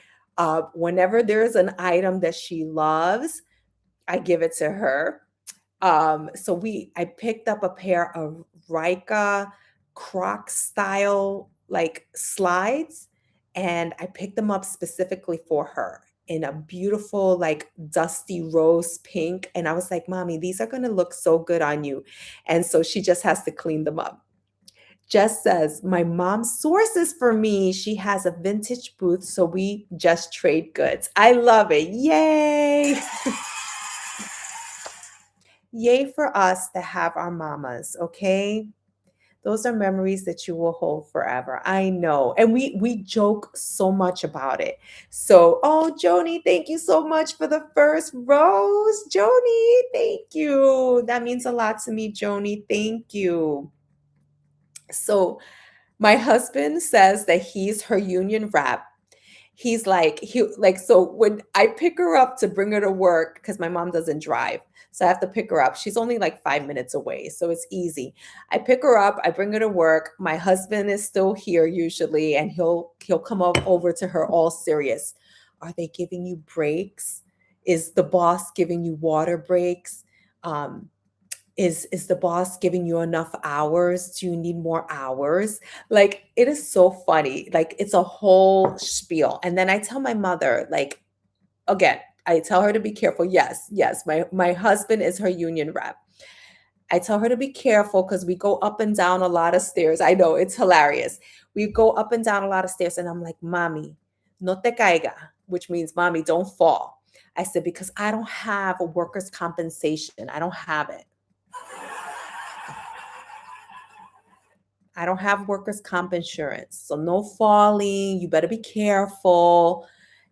whenever there's an item that she loves, I give it to her. I picked up a pair of Rika Croc style like slides, and I picked them up specifically for her in a beautiful like dusty rose pink. And I was like, Mommy, these are gonna look so good on you. And so she just has to clean them up. Jess says, my mom sources for me. She has a vintage booth, so we just trade goods. I love it. Yay! Yay for us to have our mamas, okay? Those are memories that you will hold forever. I know. And we joke so much about it. So, oh, Joni, thank you so much for the first rose. Joni, thank you. That means a lot to me, Joni. Thank you. So, my husband says that he's her union rep. So when I pick her up to bring her to work, because my mom doesn't drive, so I have to pick her up. She's only like 5 minutes away, so it's easy. I pick her up, I bring her to work. My husband is still here usually, and he'll come over to her all serious. Are they giving you breaks? Is the boss giving you water breaks? Um, is the boss giving you enough hours? Do you need more hours? Like, it is so funny. Like, it's a whole spiel. And then I tell my mother, like, again, I tell her to be careful. Yes, yes, my husband is her union rep. I tell her to be careful because we go up and down a lot of stairs. I know, it's hilarious. We go up and down a lot of stairs, and I'm like, Mommy, no te caiga, which means, Mommy, don't fall. I said, because I don't have a workers' compensation. I don't have it. I don't have workers' comp insurance. So no falling. You better be careful.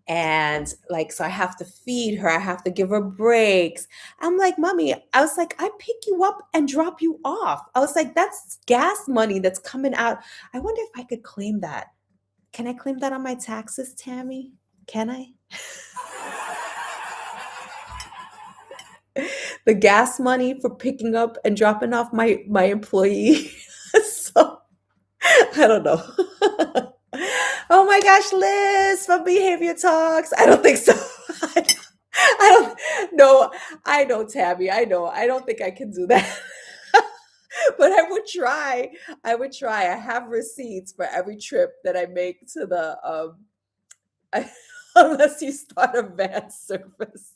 And like, so I have to feed her. I have to give her breaks. I'm like, Mommy, I was like, I pick you up and drop you off. I was like, that's gas money that's coming out. I wonder if I could claim that. Can I claim that on my taxes, Tammy? Can I? The gas money for picking up and dropping off my employee. So I don't know. Oh my gosh, Liz from Behavior Talks. I don't think so. I don't know. I know, Tabby. I know. I don't think I can do that. But I would try. I would try. I have receipts for every trip that I make to the unless you start a van service.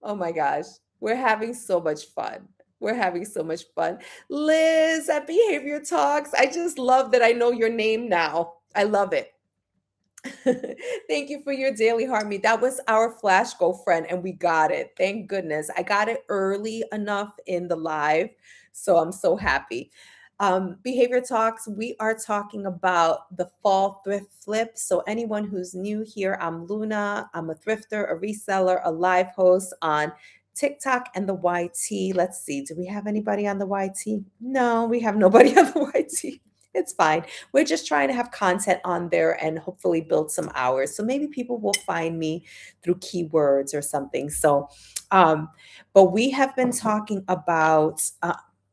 Oh my gosh. We're having so much fun. We're having so much fun. Liz at Behavior Talks. I just love that I know your name now. I love it. Thank you for your daily heartbeat. That was our flash go friend, and we got it. Thank goodness. I got it early enough in the live, so I'm so happy. Behavior Talks, we are talking about the fall thrift flip. So, anyone who's new here, I'm Luna. I'm a thrifter, a reseller, a live host on TikTok and the YT. Let's see, do we have anybody on the YT? No, we have nobody on the YT. It's fine. We're just trying to have content on there and hopefully build some hours. So maybe people will find me through keywords or something. So, um, but we have been talking about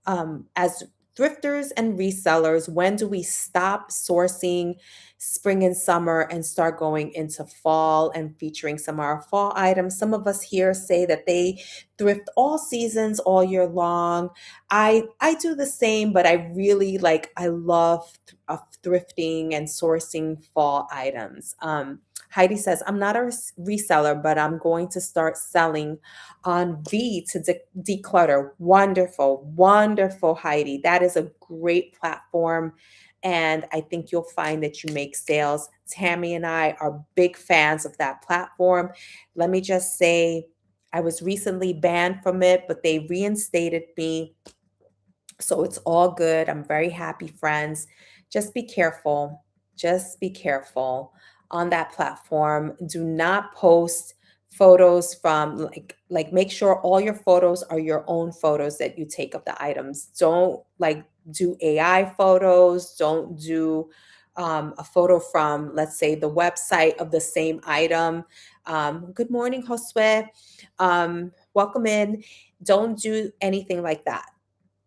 as thrifters and resellers, when do we stop sourcing spring and summer and start going into fall and featuring some of our fall items? Some of us here say that they thrift all seasons all year long. I do the same, but I really like I love thrifting and sourcing fall items. Heidi says, I'm not a reseller, but I'm going to start selling on V to declutter. Wonderful, wonderful, Heidi. That is a great platform. And I think you'll find that you make sales. Tammy and I are big fans of that platform. Let me just say, I was recently banned from it, but they reinstated me, so it's all good. I'm very happy, friends. Just be careful. Just be careful on that platform. Do not post photos from make sure all your photos are your own photos that you take of the items. Don't do AI photos. Don't do a photo from, let's say, the website of the same item. Good morning, Josue. Welcome in. Don't do anything like that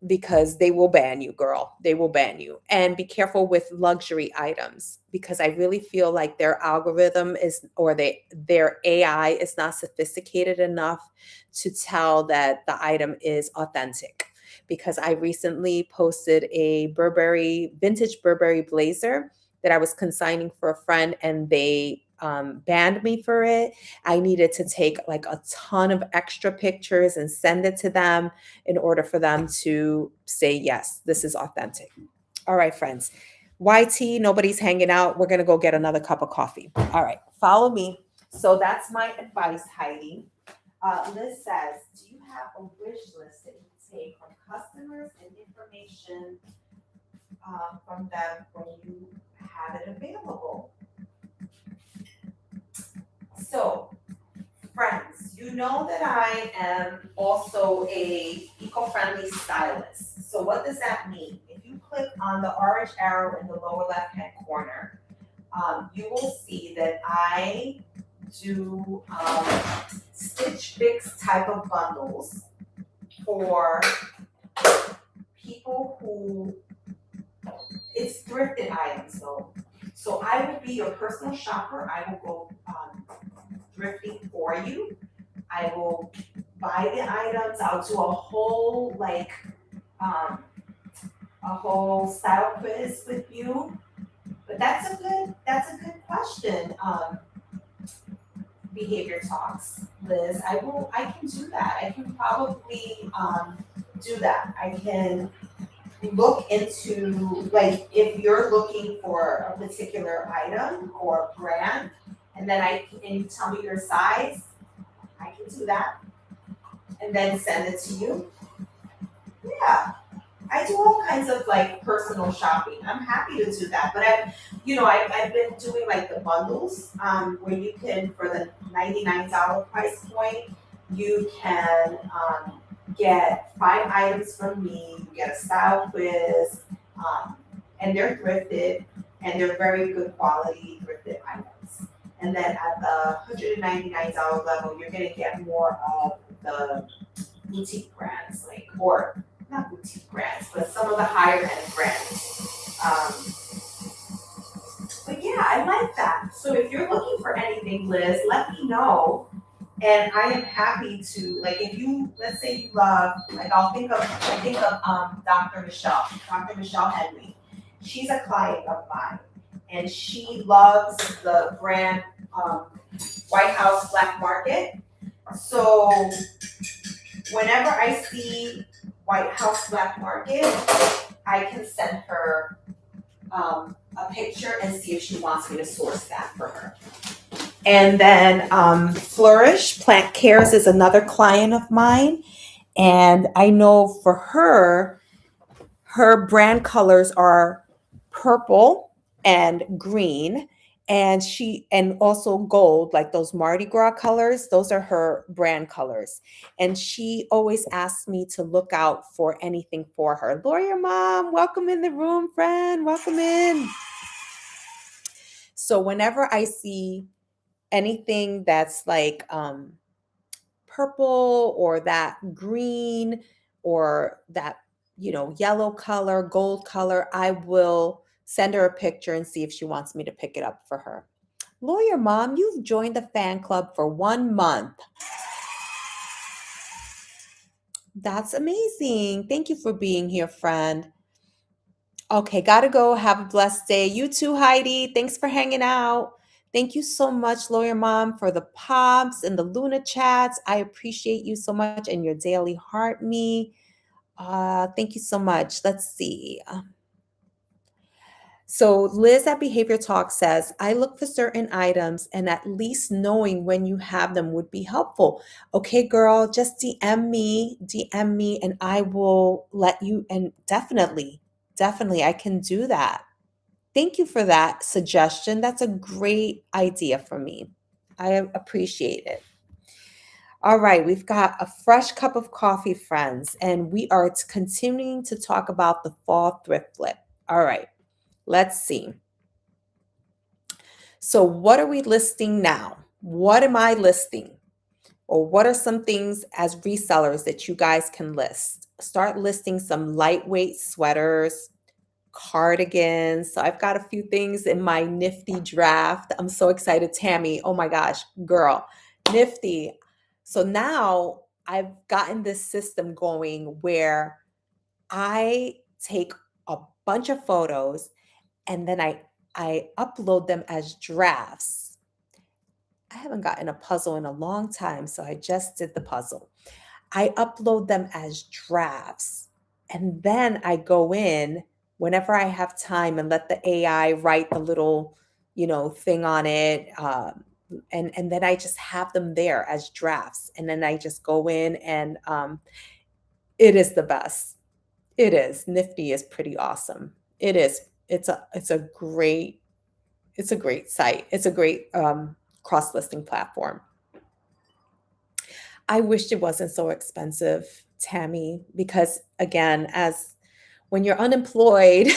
because they will ban you, girl. They will ban you. And be careful with luxury items because I really feel like their algorithm is, or their AI is not sophisticated enough to tell that the item is authentic. Because I recently posted a vintage Burberry blazer that I was consigning for a friend, and they banned me for it. I needed to take like a ton of extra pictures and send it to them in order for them to say, yes, this is authentic. All right, friends. YT, nobody's hanging out. We're going to go get another cup of coffee. All right, follow me. So that's my advice, Heidi. Liz says, do you have a wish list that you take from customers and information from them when you have it available? So, friends, you know that I am also a eco-friendly stylist. So what does that mean? If you click on the orange arrow in the lower left-hand corner, you will see that I do Stitch Fix type of bundles for people who, it's thrifted items though. So I will be your personal shopper. I will go thrifting for you. I will buy the items. I'll do a whole style quiz with you. But that's a good question. Behavior Talks, Liz. I can do that. I can probably do that. I can look into, like, if you're looking for a particular item or brand, and you tell me your size, I can do that and then send it to you. Yeah, I do all kinds of like personal shopping. I'm happy to do that. But I've been doing like the bundles where you can, for the $99 price point, you can get 5 items from me. You get a style quiz, and they're thrifted and they're very good quality thrifted items. And then at the $199 level, you're going to get more of the boutique brands, or not boutique brands, but some of the higher end brands. But yeah, I like that. So if you're looking for anything, Liz, let me know. And I am happy to, like, if you, let's say you love, like, I think of Dr. Michelle Henry. She's a client of mine, and she loves the brand White House Black Market. So whenever I see White House Black Market, I can send her a picture and see if she wants me to source that for her. And then Flourish Plant Cares is another client of mine. And I know for her, her brand colors are purple and green. And also gold, like those Mardi Gras colors, those are her brand colors. And she always asks me to look out for anything for her. Lawyer Mom, welcome in the room, friend. Welcome in. So whenever I see anything that's like purple or that green or that yellow color, gold color, I will send her a picture and see if she wants me to pick it up for her. Lawyer Mom, you've joined the fan club for 1 month. That's amazing. Thank you for being here, friend. Okay, gotta go. Have a blessed day. You too, Heidi. Thanks for hanging out. Thank you so much, Lawyer Mom, for the pops and the Luna chats. I appreciate you so much and your daily heart me. Thank you so much. Let's see. So Liz at Behavior Talk says, I look for certain items and at least knowing when you have them would be helpful. Okay, girl, just DM me, and I will let you, and definitely I can do that. Thank you for that suggestion. That's a great idea for me. I appreciate it. All right, we've got a fresh cup of coffee, friends, and we are continuing to talk about the fall thrift flip. All right, let's see. So, what are we listing now? What am I listing? Or what are some things as resellers that you guys can list? Start listing some lightweight sweaters, cardigans. So I've got a few things in my nifty draft. I'm so excited. Tammy, oh my gosh, girl, nifty. So now I've gotten this system going where I take a bunch of photos and then I upload them as drafts. I haven't gotten a puzzle in a long time, so I just did the puzzle. I upload them as drafts. And then I go in whenever I have time and let the AI write the little, thing on it. And then I just have them there as drafts. And then I just go in and it is the best. It is. Nifty is pretty awesome. It is. It's a great site. It's a great cross-listing platform. I wished it wasn't so expensive, Tammy, because again, as when you're unemployed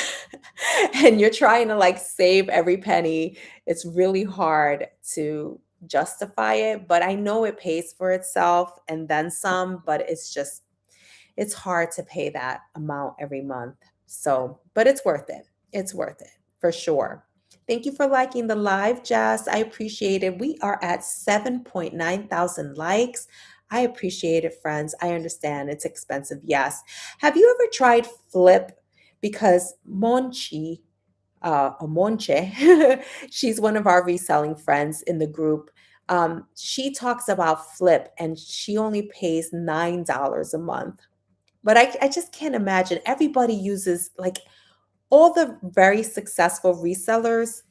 and you're trying to like save every penny, it's really hard to justify it. But I know it pays for itself and then some, but it's hard to pay that amount every month. So, but it's worth it. It's worth it for sure. Thank you for liking the live, Jess. I appreciate it. We are at 7.9 thousand likes. I appreciate it, friends. I understand it's expensive. Yes. Have you ever tried Flip? Because Monche, she's one of our reselling friends in the group. She talks about Flip and she only pays $9 a month. But I just can't imagine. Everybody uses, like, all the very successful resellers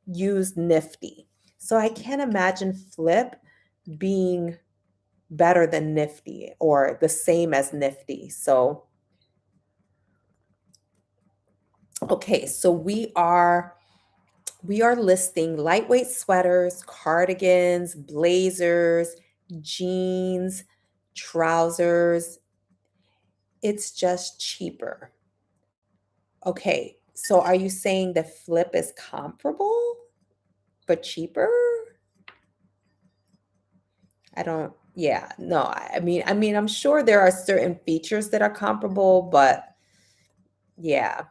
use Nifty. So I can't imagine Flip being better than Nifty or the same as Nifty. So, okay, so we are listing lightweight sweaters, cardigans, blazers, jeans, trousers. It's just cheaper. Okay, so are you saying the Flip is comparable but cheaper? I don't, yeah, no, I mean, I'm sure there are certain features that are comparable, but yeah.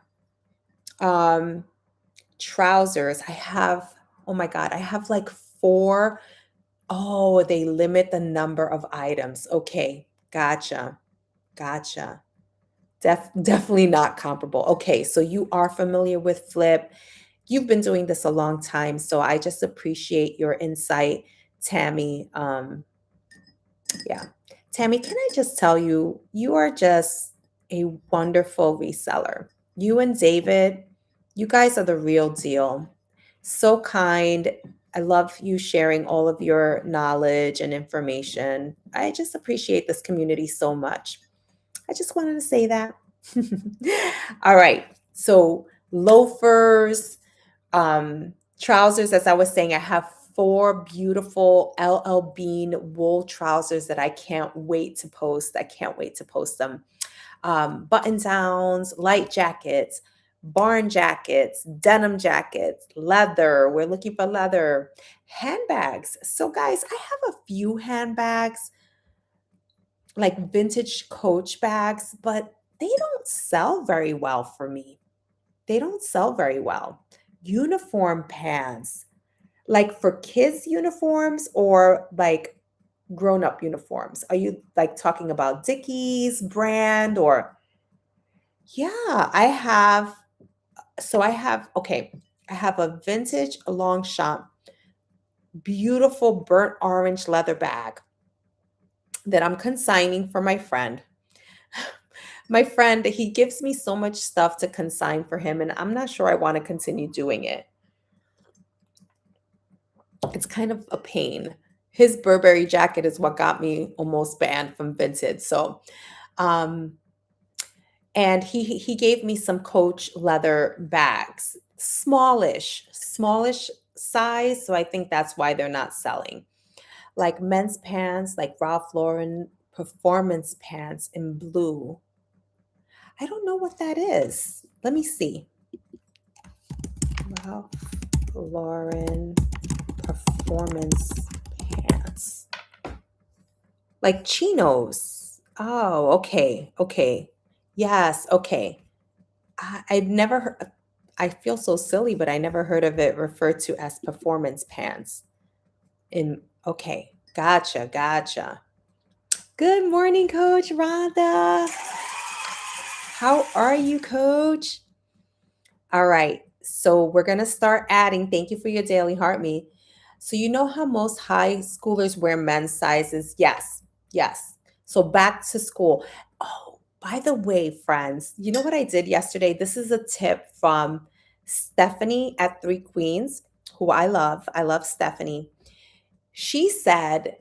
Um, Trousers, oh my God, I have like four. Oh, they limit the number of items. Okay, gotcha, gotcha. Definitely not comparable. Okay, so you are familiar with Flip. You've been doing this a long time, so I just appreciate your insight, Tammy. Yeah. Tammy, can I just tell you, you are just a wonderful reseller. You and David, You guys are the real deal. So kind. I love you sharing all of your knowledge and information. I just appreciate this community so much. I just wanted to say that. All right. So, loafers, trousers, as I was saying, I have four beautiful LL Bean wool trousers that I can't wait to post. I can't wait to post them. Button downs, light jackets, barn jackets, denim jackets, leather. We're looking for leather, handbags. So, guys, I have a few handbags, like vintage Coach bags, but they don't sell very well for me. They don't sell very well. Uniform pants, like for kids' uniforms or like grown up uniforms. Are you like talking about Dickies brand or? Yeah, I have. So I have, okay, I have a vintage Longchamp, beautiful burnt orange leather bag that I'm consigning for my friend. My friend, he gives me so much stuff to consign for him, and I'm not sure I want to continue doing it. It's kind of a pain. His Burberry jacket is what got me almost banned from Vinted. So, um, and he gave me some Coach leather bags, smallish size. So I think that's why they're not selling. Like men's pants, like Ralph Lauren performance pants in blue. I don't know what that is. Let me see. Ralph Lauren performance pants. Like chinos. Oh, okay. Okay. Yes, okay. I've never heard, I feel so silly, but I never heard of it referred to as performance pants. In okay, gotcha, gotcha. Good morning, Coach Rhonda. How are you, Coach? All right. So we're going to start adding. Thank you for your daily heart me. So you know how most high schoolers wear men's sizes? Yes. Yes. So back to school. Oh, by the way, friends, you know what I did yesterday? This is a tip from Stephanie at Three Queens, who I love. I love Stephanie. She said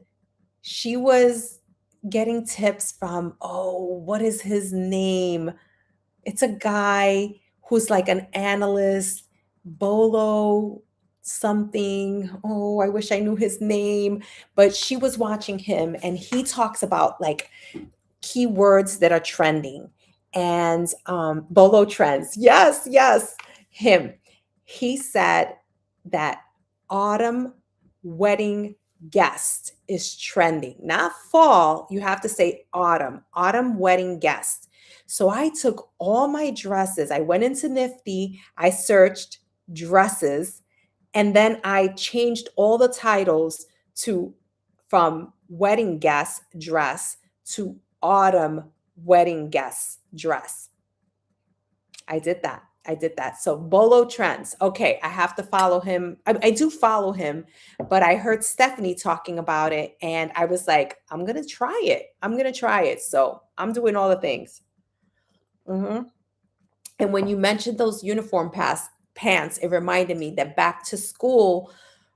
she was getting tips from, oh, what is his name? It's a guy who's like an analyst, Bolo something. Oh, I wish I knew his name. But she was watching him and he talks about like keywords that are trending and Bolo trends. Yes, yes, him. He said that autumn wedding guest is trending, not fall. You have to say autumn wedding guest. So I took all my dresses. I went into Nifty, I searched dresses, and then I changed all the titles to from wedding guest dress to autumn wedding guest dress. I did that. I did that. So Bolo Trends. Okay, I have to follow him. I do follow him, but I heard Stephanie talking about it and I was like, I'm going to try it. I'm going to try it. So I'm doing all the things. Mhm. And when you mentioned those pants, it reminded me that back to school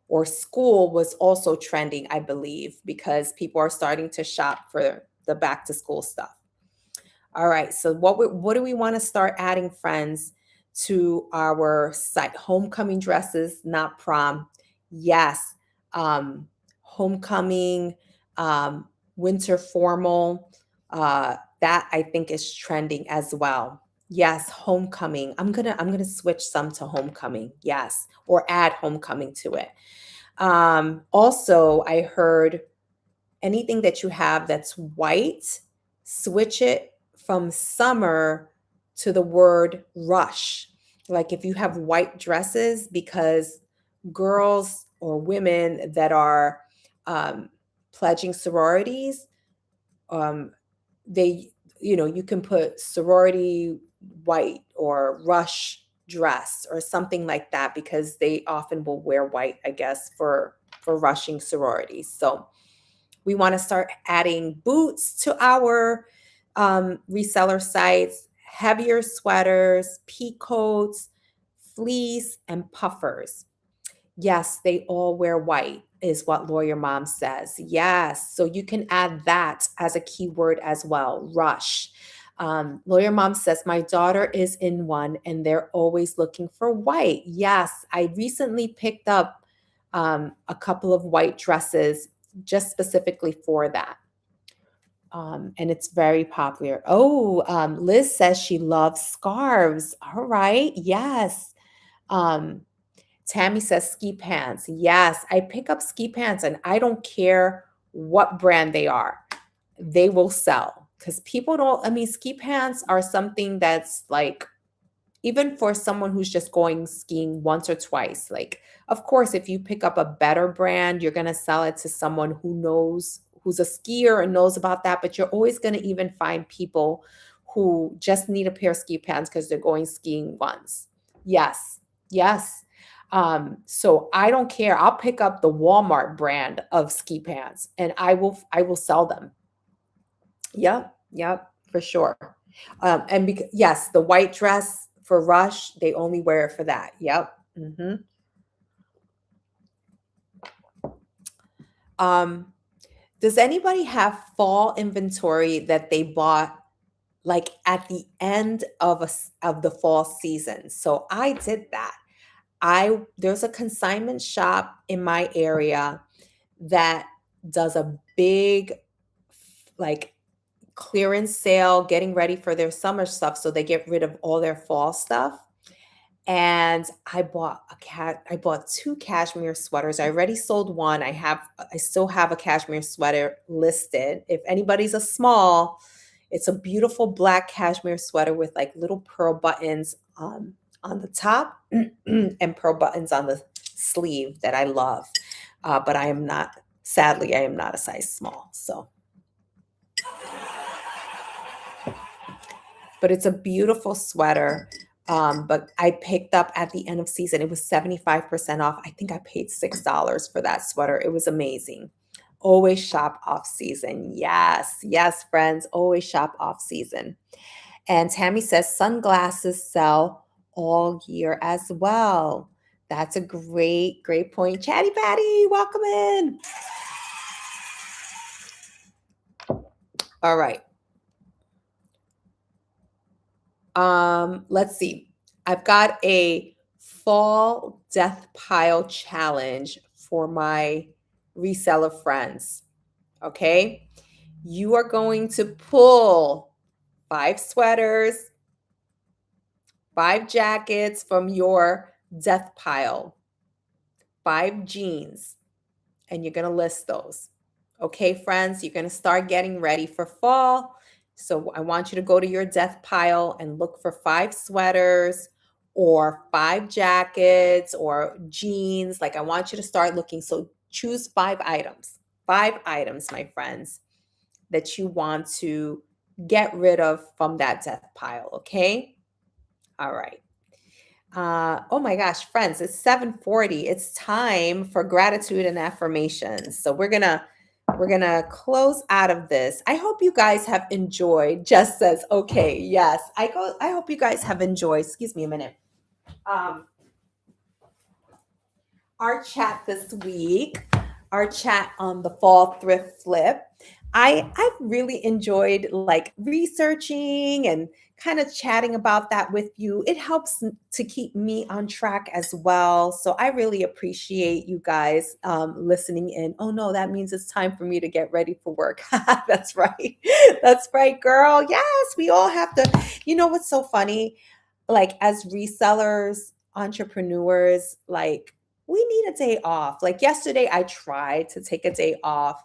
or school was also trending, I believe, because people are starting to shop for the back to school stuff. All right. So what do we want to start adding, friends, to our site? Homecoming dresses, not prom. Yes. Homecoming, winter formal. That I think is trending as well. Yes, homecoming. I'm gonna switch some to homecoming. Yes, or add homecoming to it. Also, I heard anything that you have that's white, switch it from summer to the word rush. Like if you have white dresses, because girls or women that are um, pledging sororities, um, they, you can put sorority white or rush dress or something like that because they often will wear white, I guess, for rushing sororities. So we want to start adding boots to our reseller sites, heavier sweaters, pea coats, fleece, and puffers. Yes, they all wear white, is what Lawyer Mom says. Yes. So you can add that as a keyword as well. Rush. Lawyer Mom says, my daughter is in one and they're always looking for white. Yes. I recently picked up a couple of white dresses just specifically for that. And it's very popular. Oh, Liz says she loves scarves. All right. Yes. Um, Tammy says ski pants. Yes, I pick up ski pants and I don't care what brand they are. They will sell because people don't, I mean, ski pants are something that's like, even for someone who's just going skiing once or twice, like, of course, if you pick up a better brand, you're going to sell it to someone who knows, who's a skier and knows about that. But you're always going to even find people who just need a pair of ski pants because they're going skiing once. Yes, yes. So I don't care. I'll pick up the Walmart brand of ski pants and I will sell them. Yep, yep, for sure. And because yes, the white dress for Rush, they only wear it for that. Yep. Um, does anybody have fall inventory that they bought like at the end of of the fall season? So I did that. I There's a consignment shop in my area that does a big like clearance sale, getting ready for their summer stuff. So they get rid of all their fall stuff. And I bought two cashmere sweaters. I already sold one. I still have a cashmere sweater listed. If anybody's a small, it's a beautiful black cashmere sweater with like little pearl buttons on the top and pearl buttons on the sleeve that I love. But sadly, I am not a size small. So but it's a beautiful sweater. But I picked up at the end of season. It was 75% off. I think I paid $6 for that sweater. It was amazing. Always shop off season. Yes, yes, friends. Always shop off season. And Tammy says sunglasses sell all year as well. That's a great, great point. Chatty Patty, welcome in. All right. Let's see. I've got a fall death pile challenge for my reseller friends. Okay. You are going to pull 5 sweaters, 5 jackets from your death pile, 5 jeans, and you're going to list those. Okay, friends, you're going to start getting ready for fall. So I want you to go to your death pile and look for 5 sweaters or 5 jackets or jeans. Like I want you to start looking. So choose 5 items, my friends, that you want to get rid of from that death pile. Okay. All right. Oh my gosh, friends, it's 7:40. It's time for gratitude and affirmations. So we're gonna close out of this. I hope you guys have enjoyed. Jess says, okay, yes. I hope you guys have enjoyed. Excuse me a minute. Um, our chat this week, our chat on the fall thrift flip. I've really enjoyed like researching and kind of chatting about that with you. It helps to keep me on track as well. So I really appreciate you guys listening in. Oh no, that means it's time for me to get ready for work. That's right. That's right, girl. Yes, we all have to. You know what's so funny? Like as resellers, entrepreneurs, like we need a day off. Like yesterday, I tried to take a day off,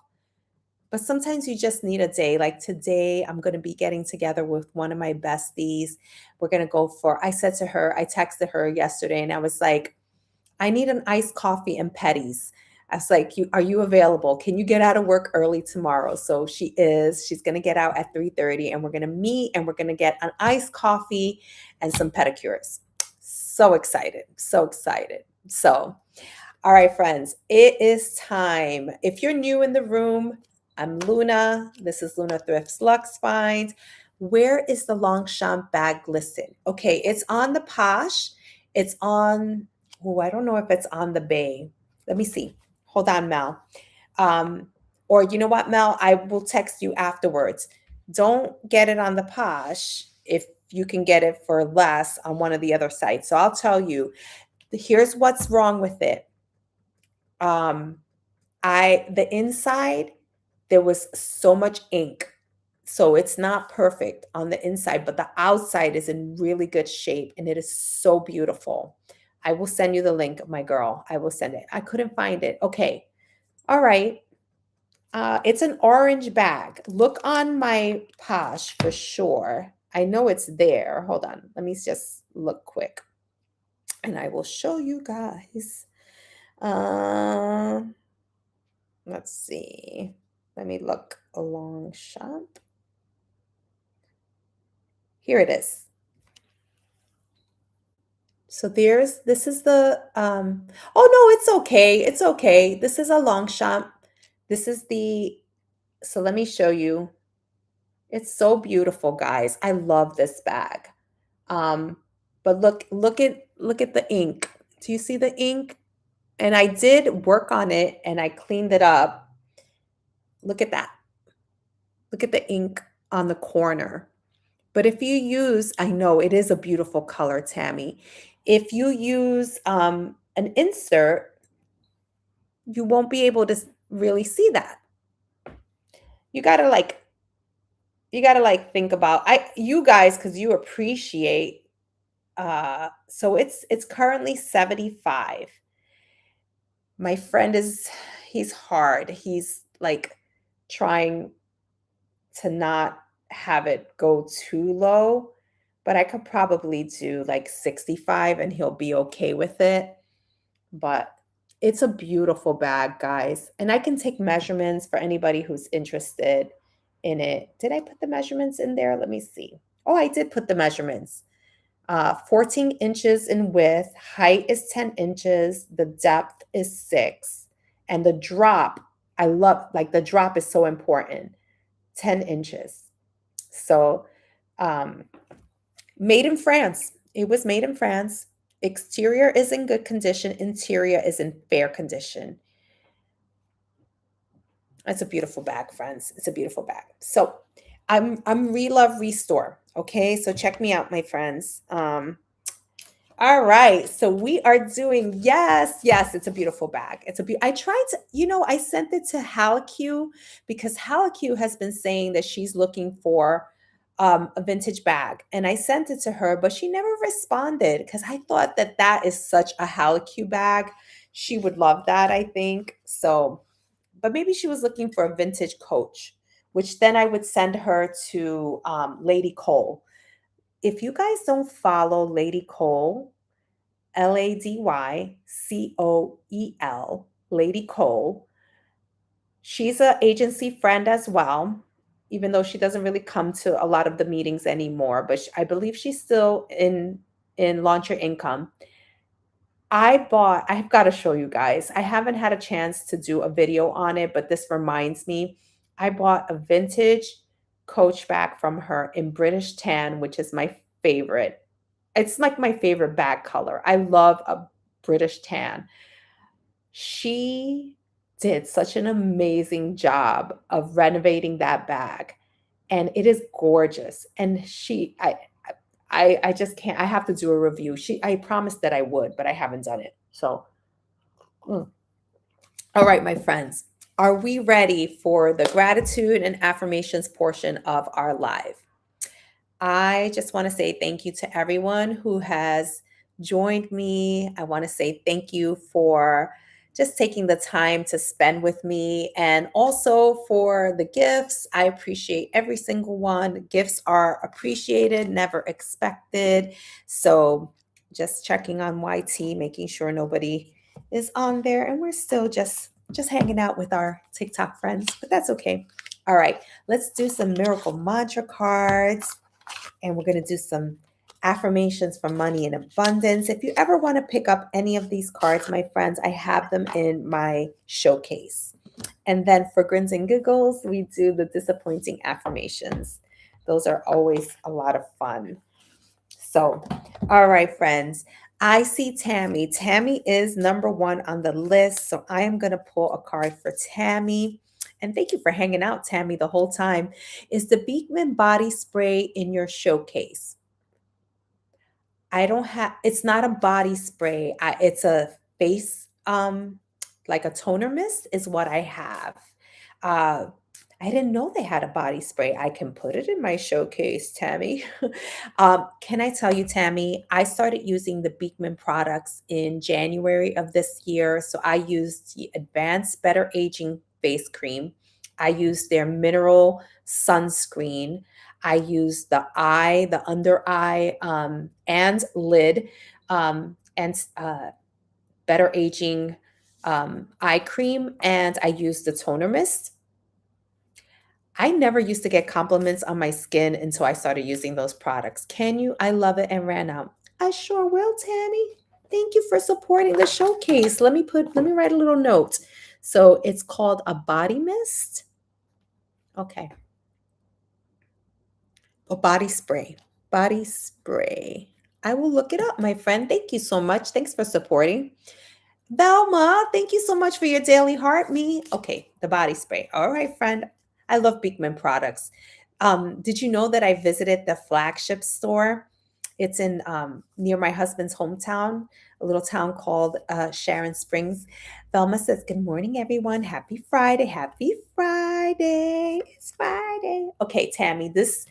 but sometimes you just need a day. Like today, I'm going to be getting together with one of my besties. We're going to go for, I said to her, I texted her yesterday and I was like, I need an iced coffee and petties. I was like, are you available? Can you get out of work early tomorrow? So she is. She's going to get out at 3:30 and we're going to meet and we're going to get an iced coffee and some pedicures. So excited. So excited. So, all right, friends, it is time. If you're new in the room, I'm Luna. This is Luna Thrift's Lux Finds. Where is the Longchamp bag listed? Okay, it's on the Posh. It's on, oh, I don't know if it's on the bay. Let me see. Hold on, Mel. Um, or you know what, Mel? I will text you afterwards. Don't get it on the Posh if you can get it for less on one of the other sites. So I'll tell you, here's what's wrong with it. Um, the inside, there was so much ink. So it's not perfect on the inside, but the outside is in really good shape and it is so beautiful. I will send you the link, my girl. I will send it. I couldn't find it. Okay. All right. It's an orange bag. Look on my Posh for sure. I know it's there. Hold on. Let me just look quick and I will show you guys. Um, let's see. Let me look along shop. Here it is. So this is the, oh no, it's okay. It's okay. This is a Longchamp. This is so let me show you. It's so beautiful, guys. I love this bag. Um, but look at the ink. Do you see the ink? And I did work on it and I cleaned it up. Look at that. Look at the ink on the corner. But if you use, I know it is a beautiful color, Tammy. If you use an insert, you won't be able to really see that. You gotta like, think about you guys because you appreciate. So it's currently 75. My friend he's hard. He's like trying to not have it go too low, but I could probably do like 65 and he'll be okay with it. But it's a beautiful bag, guys. And I can take measurements for anybody who's interested in it. Did I put the measurements in there? Let me see. Oh, I did put the measurements. 14 inches in width, height is 10 inches, the depth is 6, and the drop, I love, like the drop is so important, 10 inches. So, um, made in France. It was made in France. Exterior is in good condition, interior is in fair condition. It's a beautiful bag, friends. It's a beautiful bag. So, I'm Relove Restore. Okay, so check me out, my friends. All right. So we are doing, yes, it's a beautiful bag. I tried to, I sent it to Halq because Halq has been saying that she's looking for a vintage bag. And I sent it to her, but she never responded because I thought that that is such a Halq bag. She would love that, I think. So, but maybe she was looking for a vintage Coach, which then I would send her to Lady Cole. If you guys don't follow Lady Cole, LadyCoel, Lady Cole. She's an agency friend as well, even though she doesn't really come to a lot of the meetings anymore. But I believe she's still in Launch Your Income. I've got to show you guys. I haven't had a chance to do a video on it, but this reminds me. I bought a vintage Coach bag from her in British tan, which is my favorite. It's like my favorite bag color. I love a British tan. She did such an amazing job of renovating that bag, and it is gorgeous. And I just can't. I have to do a review. I promised that I would, but I haven't done it. So, all right, my friends, are we ready for the gratitude and affirmations portion of our live? I just want to say thank you to everyone who has joined me. I want to say thank you for just taking the time to spend with me and also for the gifts. I appreciate every single one. Gifts are appreciated, never expected. So just checking on YT, making sure nobody is on there and we're still just hanging out with our TikTok friends, but that's okay. All right, let's do some miracle mantra cards and we're going to do some affirmations for money and abundance. If you ever want to pick up any of these cards, my friends, I have them in my showcase. And then for grins and giggles, we do the disappointing affirmations. Those are always a lot of fun. So, all right, friends. I see Tammy. Tammy is number one on the list. So I am going to pull a card for Tammy. And thank you for hanging out, Tammy, the whole time. Is the Beekman body spray in your showcase? I don't have, it's not a body spray. It's a face, like a toner mist is what I have. Uh, I didn't know they had a body spray. I can put it in my showcase, Tammy. Can I tell you, Tammy, I started using the Beekman products in January of this year. So I used the Advanced Better Aging Face Cream. I used their mineral sunscreen. I use the under eye, and lid, and better aging eye cream, and I use the toner mist. I never used to get compliments on my skin until I started using those products. Can you? I love it and ran out. I sure will, Tammy. Thank you for supporting the showcase. Let me write a little note. So it's called a body mist. Okay. Oh, body spray. Body spray. I will look it up, my friend. Thank you so much. Thanks for supporting. Velma, thank you so much for your daily heart me. Okay, the body spray. All right, friend. I love Beekman products. Did you know that I visited the flagship store? It's in near my husband's hometown, a little town called Sharon Springs. Velma says, "Good morning, everyone. Happy Friday. Happy Friday. It's Friday." Okay, Tammy, this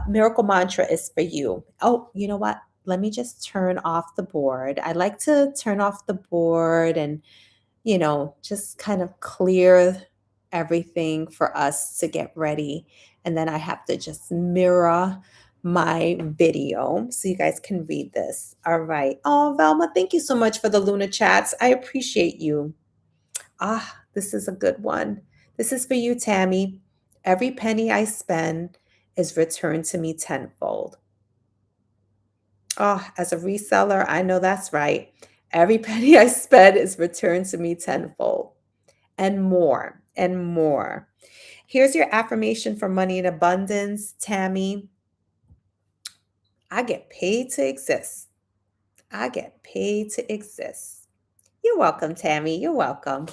miracle mantra is for you. Oh, you know what? Let me just turn off the board. I like to turn off the board and, just kind of clear everything for us to get ready. And then I have to just mirror my video so you guys can read this. All right. Oh, Velma, thank you so much for the Luna chats. I appreciate you. Ah, this is a good one. This is for you, Tammy. Every penny I spend is returned to me tenfold. Oh, as a reseller, I know that's right. Every penny I spend is returned to me tenfold and more and more. Here's your affirmation for money in abundance, Tammy. I get paid to exist. I get paid to exist. You're welcome, Tammy. You're welcome.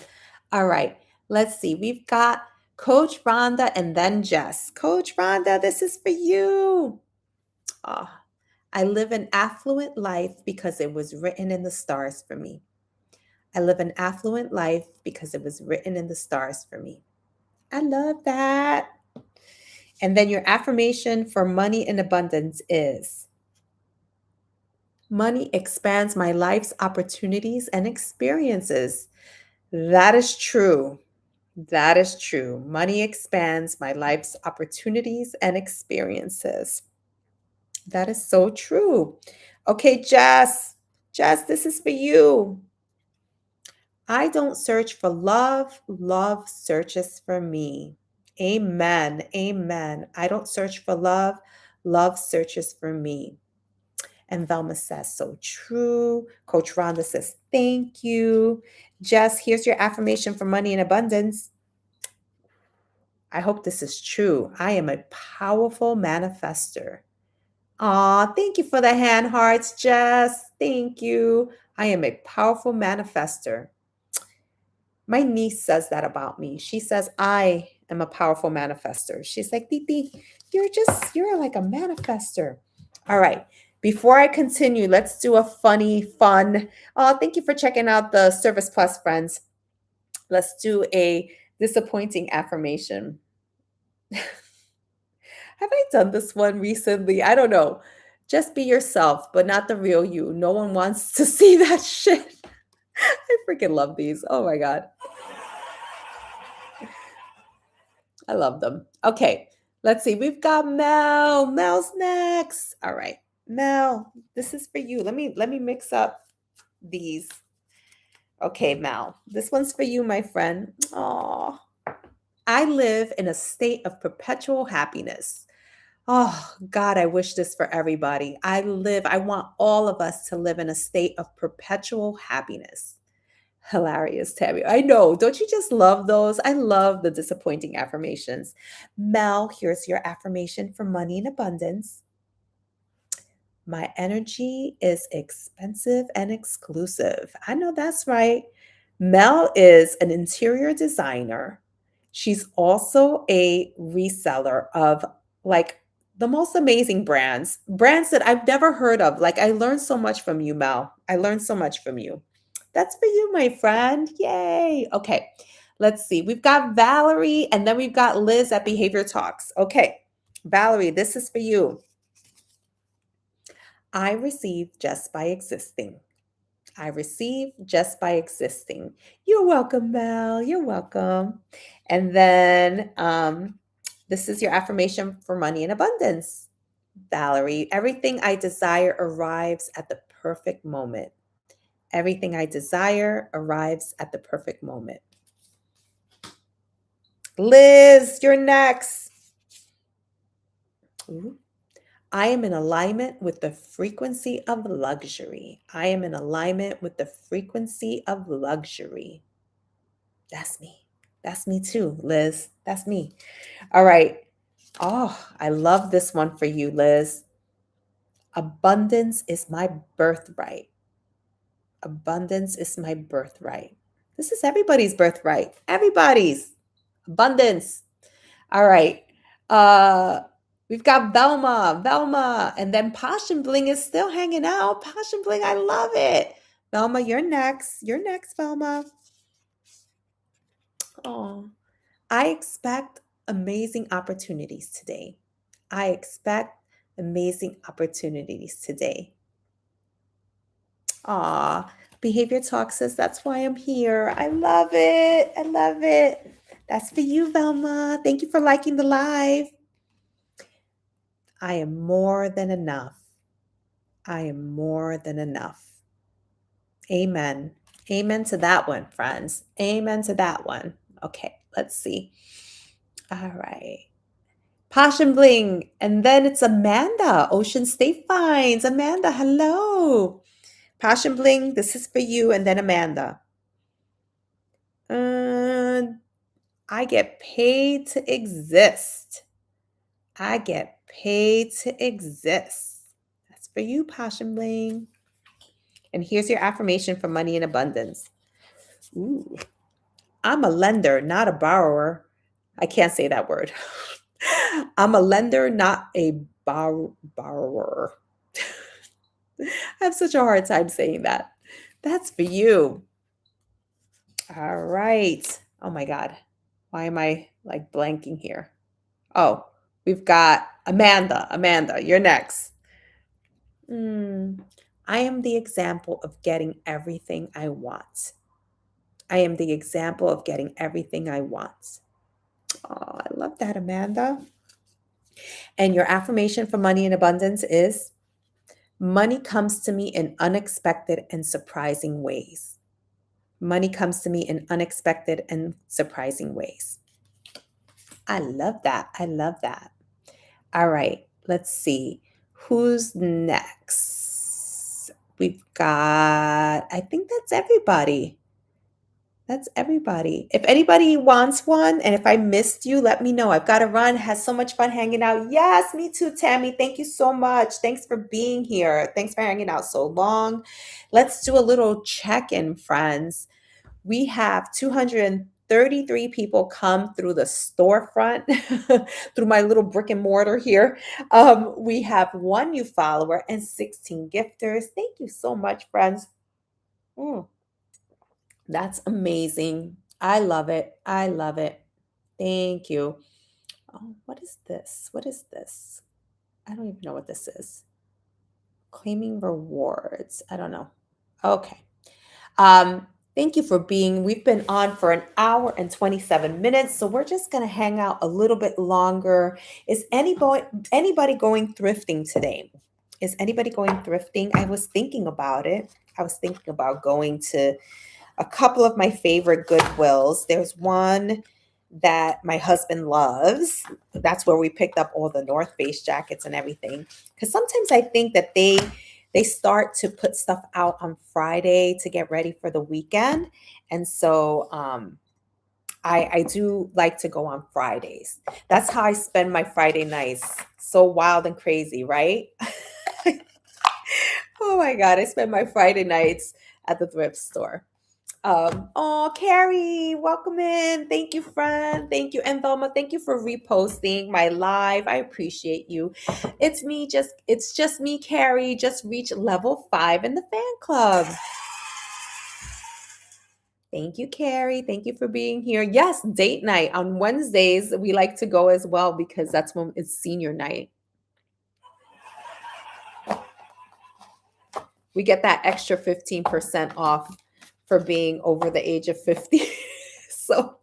All right, let's see. We've got Coach Rhonda and then Jess. Coach Rhonda, this is for you. Oh, I live an affluent life because it was written in the stars for me. I live an affluent life because it was written in the stars for me. I love that. And then your affirmation for money in abundance is money expands my life's opportunities and experiences. That is true. That is true. Money expands my life's opportunities and experiences. That is so true. Okay, Jess. Jess, this is for you. I don't search for love, love searches for me. Amen. Amen. I don't search for love, love searches for me. And Velma says, so true. Coach Rhonda says, thank you. Jess, here's your affirmation for money and abundance. I hope this is true. I am a powerful manifester. Aw, thank you for the hand hearts, Jess. Thank you. I am a powerful manifester. My niece says that about me. She says I am a powerful manifester. She's like, Titi, you're like a manifester. All right. Before I continue, let's do a funny, fun. Oh, thank you for checking out the Service Plus friends. Let's do a disappointing affirmation. Have I done this one recently? I don't know. Just be yourself, but not the real you. No one wants to see that shit. I freaking love these. Oh my God. I love them. Okay, let's see. We've got Mel. Mel's next. All right. Mel, this is for you. Let me mix up these. Okay, Mel. This one's for you, my friend. Oh, I live in a state of perpetual happiness. Oh, God, I wish this for everybody. I want all of us to live in a state of perpetual happiness. Hilarious, Tammy. I know. Don't you just love those? I love the disappointing affirmations. Mel, here's your affirmation for money and abundance. My energy is expensive and exclusive. I know that's right. Mel is an interior designer. She's also a reseller of like the most amazing brands that I've never heard of. Like I learned so much from you, Mel. I learned so much from you. That's for you, my friend. Yay. Okay. Let's see. We've got Valerie and then we've got Liz at Behavior Talks. Okay. Valerie, this is for you. I receive just by existing. I receive just by existing. You're welcome, Mel. You're welcome. And then this is your affirmation for money and abundance. Valerie, everything I desire arrives at the perfect moment. Everything I desire arrives at the perfect moment. Liz, you're next. Ooh. I am in alignment with the frequency of luxury. I am in alignment with the frequency of luxury. That's me. That's me too, Liz. That's me. All right. Oh, I love this one for you, Liz. Abundance is my birthright. Abundance is my birthright. This is everybody's birthright. Everybody's abundance. All right. Uh we've got Velma, and then Passion Bling is still hanging out. Passion Bling, I love it. Velma, you're next. You're next, Velma. Oh, I expect amazing opportunities today. I expect amazing opportunities today. Aw, Behavior Talk says that's why I'm here. I love it. I love it. That's for you, Velma. Thank you for liking the live. I am more than enough. I am more than enough. Amen. Amen to that one, friends. Amen to that one. Okay, let's see. All right. Passion Bling. And then it's Amanda, Ocean State Finds. Amanda, hello. Passion Bling, this is for you. And then Amanda. Uh, I get paid to exist. I get paid to exist. That's for you, Passion Bling. And here's your affirmation for money and abundance. Ooh. I'm a lender, not a borrower. I can't say that word. I'm a lender, not a borrower. I have such a hard time saying that. That's for you. All right. Oh my God. Why am I like blanking here? Oh, we've got Amanda. Amanda, you're next. I am the example of getting everything I want. I am the example of getting everything I want. Oh, I love that, Amanda. And your affirmation for money and abundance is money comes to me in unexpected and surprising ways. Money comes to me in unexpected and surprising ways. I love that. I love that. All right, let's see. Who's next? We've got, I think that's everybody. That's everybody. If anybody wants one, and if I missed you, let me know. I've got to run. Has so much fun hanging out. Yes, me too, Tammy. Thank you so much. Thanks for being here. Thanks for hanging out so long. Let's do a little check-in, friends. We have 233 people come through the storefront, through my little brick and mortar here. We have one new follower and 16 gifters. Thank you so much, friends. Mm. That's amazing. I love it. I love it. Thank you. Oh, what is this? What is this? I don't even know what this is. Claiming rewards. I don't know. Okay. Thank you for being. We've been on for an hour and 27 minutes, so we're just going to hang out a little bit longer. Is anybody going thrifting today? Is anybody going thrifting? I was thinking about it. I was thinking about going to a couple of my favorite Goodwills. There's one that my husband loves. That's where we picked up all the North Face jackets and everything. Because sometimes I think that they start to put stuff out on Friday to get ready for the weekend, and so I do like to go on Fridays. That's how I spend my Friday nights. So wild and crazy, right? Oh my God, I spend my Friday nights at the thrift store. Oh, Carrie, welcome in. Thank you, friend. Thank you. And Velma, thank you for reposting my live. I appreciate you. It's just me, Carrie. Just reached level 5 in the fan club. Thank you, Carrie. Thank you for being here. Yes, date night on Wednesdays. We like to go as well because that's when it's senior night. We get that extra 15% off for being over the age of 50. So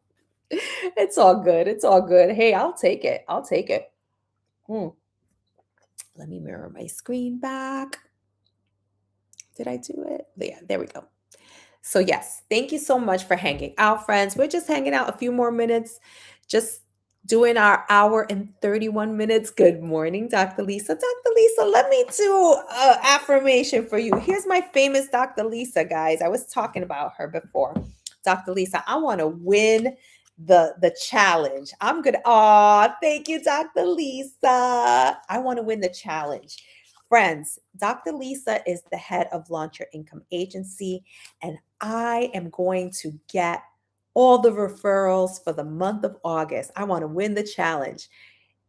it's all good. It's all good. Hey, I'll take it. I'll take it. Let me mirror my screen back. Did I do it? Yeah, there we go. So, yes, thank you so much for hanging out, friends. We're just hanging out a few more minutes, just doing our hour and 31 minutes. Good morning, Dr. Lisa. Dr. Lisa, let me do an affirmation for you. Here's my famous Dr. Lisa, guys. I was talking about her before. Dr. Lisa, I want to win the challenge. I'm good. Oh, thank you, Dr. Lisa. I want to win the challenge. Friends, Dr. Lisa is the head of Launch Your Income Agency, and I am going to get all the referrals for the month of August. I want to win the challenge.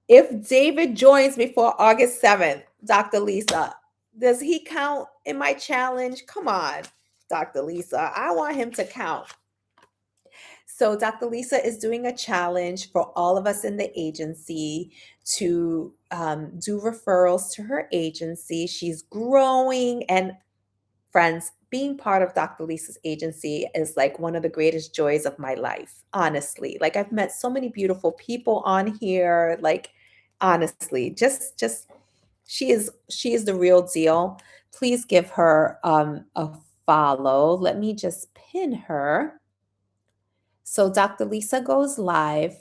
If David joins before August 7th, Dr. Lisa, does he count in my challenge? Come on, Dr. Lisa. I want him to count. So, Dr. Lisa is doing a challenge for all of us in the agency to do referrals to her agency. She's growing, and friends, being part of Dr. Lisa's agency is like one of the greatest joys of my life, honestly. Like, I've met so many beautiful people on here. Like, honestly, just she is the real deal. Please give her a follow. Let me just pin her. So Dr. Lisa goes live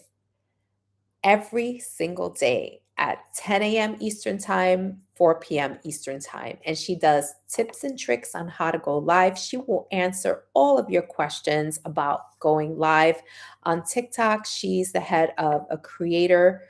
every single day at 10 a.m. Eastern Time, 4 p.m. Eastern Time. And she does tips and tricks on how to go live. She will answer all of your questions about going live. On TikTok, she's the head of a creator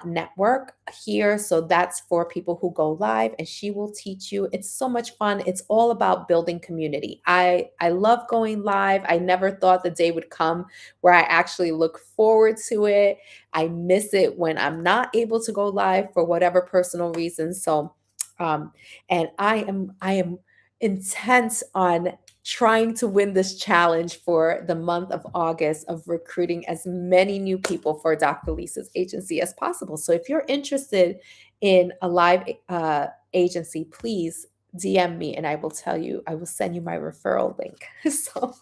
network here. So that's for people who go live, and she will teach you. It's so much fun. It's all about building community. I love going live. I never thought the day would come where I actually look forward to it. I miss it when I'm not able to go live for whatever personal reasons. So, and I am intent on trying to win this challenge for the month of August of recruiting as many new people for Dr. Lisa's agency as possible. So, if you're interested in a live agency, please DM me and I will tell you. I will send you my referral link. So,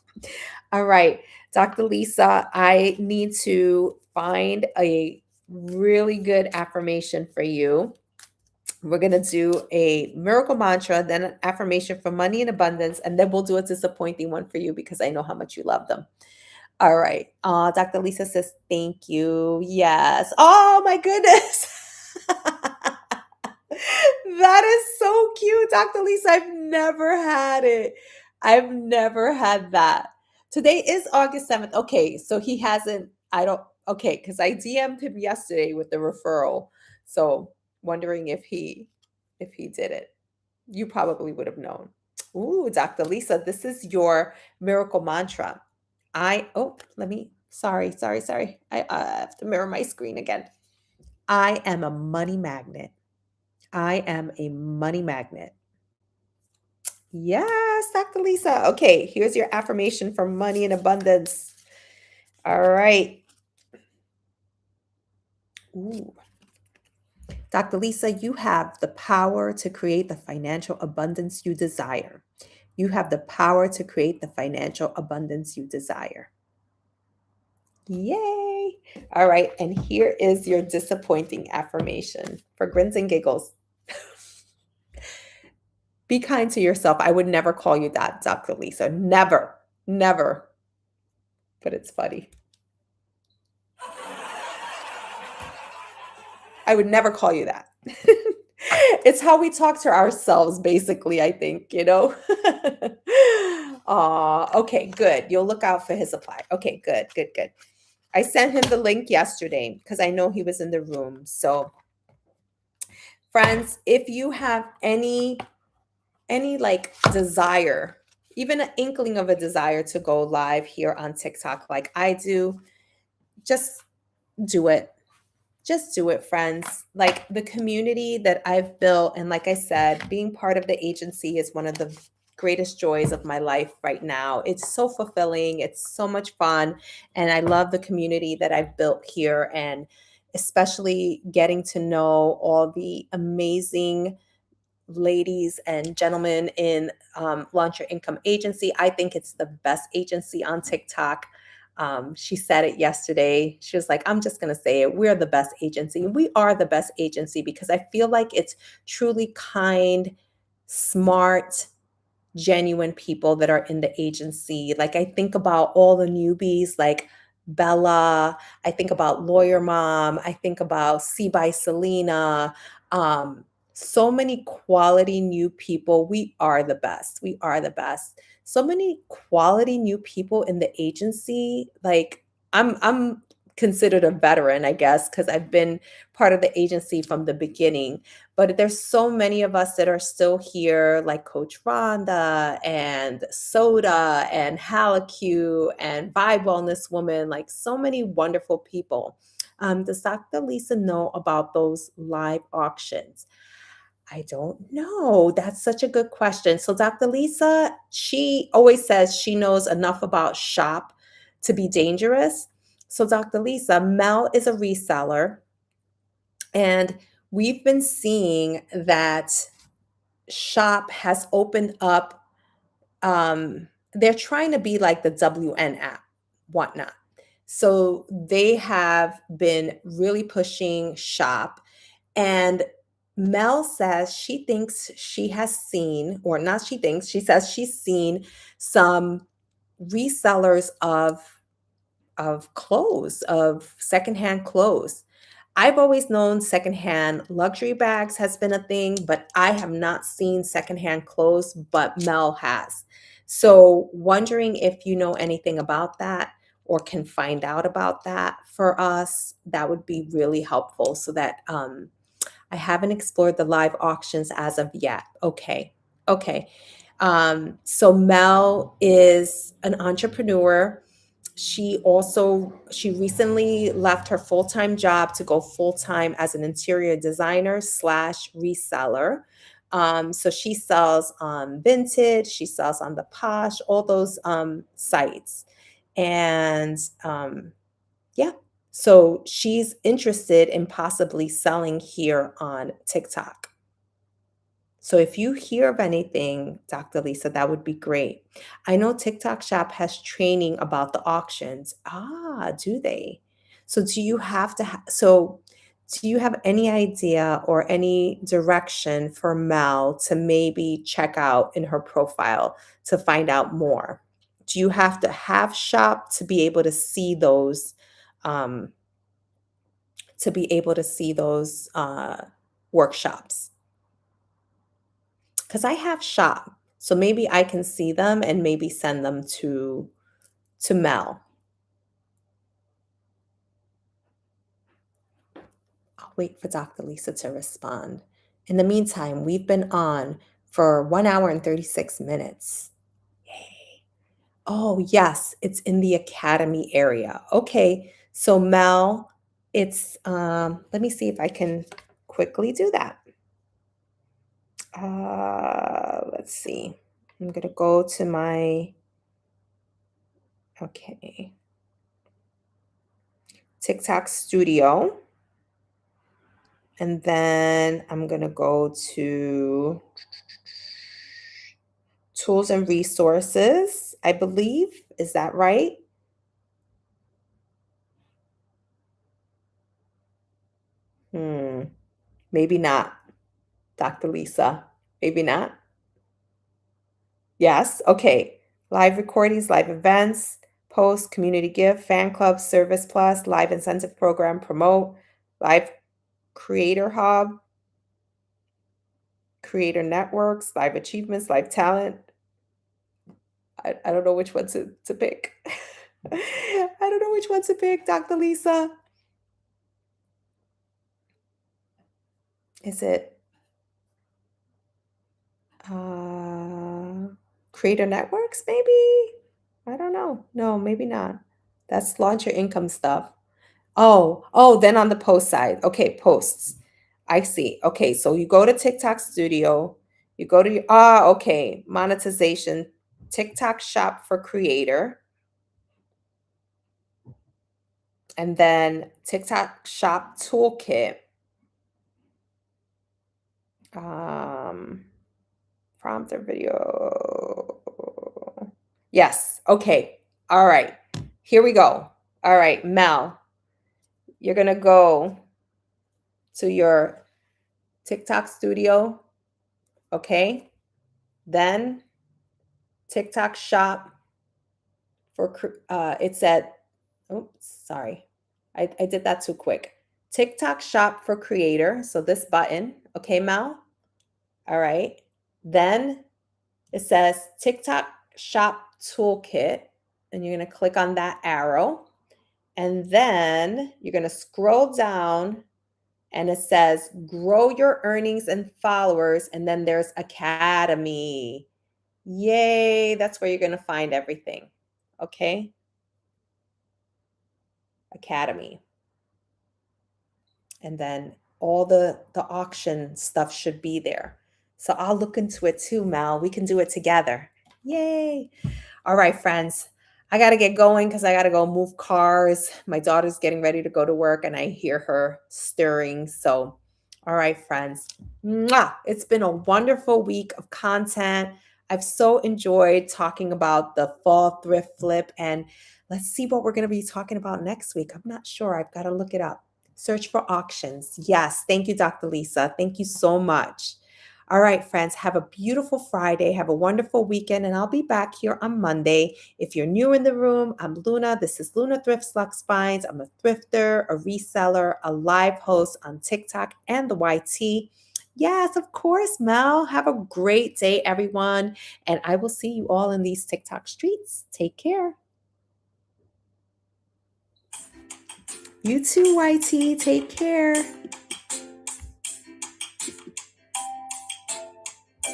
all right, Dr. Lisa, I need to find a really good affirmation for you. We're going to do a miracle mantra, then an affirmation for money and abundance, and then we'll do a disappointing one for you because I know how much you love them. All right. Dr. Lisa says, thank you. Yes. Oh, my goodness. That is so cute, Dr. Lisa. I've never had it. I've never had that. Today is August 7th. Okay, so he hasn't, I don't, okay, because I DM'd him yesterday with the referral. So wondering if he did it. You probably would have known. Ooh, Dr. Lisa, this is your miracle mantra. Sorry. I have to mirror my screen again. I am a money magnet. I am a money magnet. Yes, Dr. Lisa. Okay, here's your affirmation for money and abundance. All right. Ooh. Dr. Lisa, you have the power to create the financial abundance you desire. You have the power to create the financial abundance you desire. Yay. All right. And here is your disappointing affirmation for grins and giggles. Be kind to yourself. I would never call you that, Dr. Lisa. Never, never. But it's funny. I would never call you that. It's how we talk to ourselves, basically, I think, you know? Okay, good. You'll look out for his reply. Okay, good. I sent him the link yesterday because I know he was in the room. So, friends, if you have any any like desire, even an inkling of a desire to go live here on TikTok like I do, just do it. Just do it, friends. Like the community that I've built, and like I said, being part of the agency is one of the greatest joys of my life right now. It's so fulfilling, it's so much fun, and I love the community that I've built here, and especially getting to know all the amazing ladies and gentlemen in Launch Your Income Agency. I think it's the best agency on TikTok. She said it yesterday. She was like, I'm just going to say it. We're the best agency. We are the best agency because I feel like it's truly kind, smart, genuine people that are in the agency. Like I think about all the newbies like Bella, I think about Lawyer Mom, I think about C by Selena. So many quality new people. We are the best. We are the best. So many quality new people in the agency. Like I'm considered a veteran, I guess, because I've been part of the agency from the beginning, but there's so many of us that are still here, like Coach Rhonda and Soda and Halleck and Vibe Wellness Woman, like so many wonderful people. Does Dr. Lisa know about those live auctions? I don't know. That's such a good question. So Dr. Lisa, she always says she knows enough about shop to be dangerous. So Dr. Lisa, Mel is a reseller, and we've been seeing that shop has opened up. They're trying to be like the WN app, whatnot. So they have been really pushing shop. And Mel says she thinks she has seen, or not she thinks, she says she's seen some resellers of clothes, of secondhand clothes. I've always known secondhand luxury bags has been a thing, but I have not seen secondhand clothes, but Mel has. So, wondering if you know anything about that or can find out about that for us, that would be really helpful so that I haven't explored the live auctions as of yet. Okay. Okay. So Mel is an entrepreneur. She recently left her full-time job to go full-time as an interior designer slash reseller. So she sells on Vinted, she sells on the Posh, all those sites. And yeah, so she's interested in possibly selling here on TikTok. So if you hear of anything, Dr. Lisa, that would be great. I know TikTok Shop has training about the auctions. Ah, do they? So do you have any idea or any direction for Mel to maybe check out in her profile to find out more? Do you have to have shop to be able to see those um, workshops? Because I have shop, so maybe I can see them and maybe send them to Mel. I'll wait for Dr. Lisa to respond. In the meantime, we've been on for 1 hour and 36 minutes. Yay. Oh, yes, it's in the Academy area. Okay, so Mel, it's let me see if I can quickly do that. Let's see. I'm gonna go to my okay. TikTok studio. And then I'm going to go to tools and resources, I believe. Is that right? Hmm. Maybe not, Dr. Lisa. Maybe not. Yes. Okay. Live recordings, live events, post, community gift, fan club, service plus, live incentive program, promote, live creator hub, creator networks, live achievements, live talent. I don't know which one to pick. I don't know which one to pick, Dr. Lisa. Is it Creator networks, maybe? I don't know. No, maybe not. That's launch your income stuff. Oh, then on the post side. Okay, posts. I see. Okay, so you go to TikTok Studio, you go to okay, monetization, TikTok Shop for Creator, and then TikTok Shop Toolkit. Um, Prompt or video. Yes. Okay. All right. Here we go. All right, Mel, you're gonna go to your TikTok Studio. Okay. Then TikTok Shop it's at, oops, sorry. I did that too quick. TikTok Shop for Creator. So this button. Okay, Mel. All right. Then it says TikTok Shop Toolkit. And you're going to click on that arrow. And then you're going to scroll down and it says grow your earnings and followers. And then there's Academy. Yay. That's where you're going to find everything. Okay. Academy. And then all the auction stuff should be there. So I'll look into it too, Mel. We can do it together. Yay. All right, friends. I got to get going because I got to go move cars. My daughter's getting ready to go to work and I hear her stirring. So, all right, friends. Mwah! It's been a wonderful week of content. I've so enjoyed talking about the fall thrift flip. And let's see what we're going to be talking about next week. I'm not sure. I've got to look it up. Search for auctions. Yes. Thank you, Dr. Lisa. Thank you so much. All right, friends, have a beautiful Friday. Have a wonderful weekend, and I'll be back here on Monday. If you're new in the room, I'm Luna. This is Luna Thrift Slux Finds. I'm a thrifter, a reseller, a live host on TikTok and the YT. Yes, of course, Mel. Have a great day, everyone. And I will see you all in these TikTok streets. Take care. You too, YT. Take care.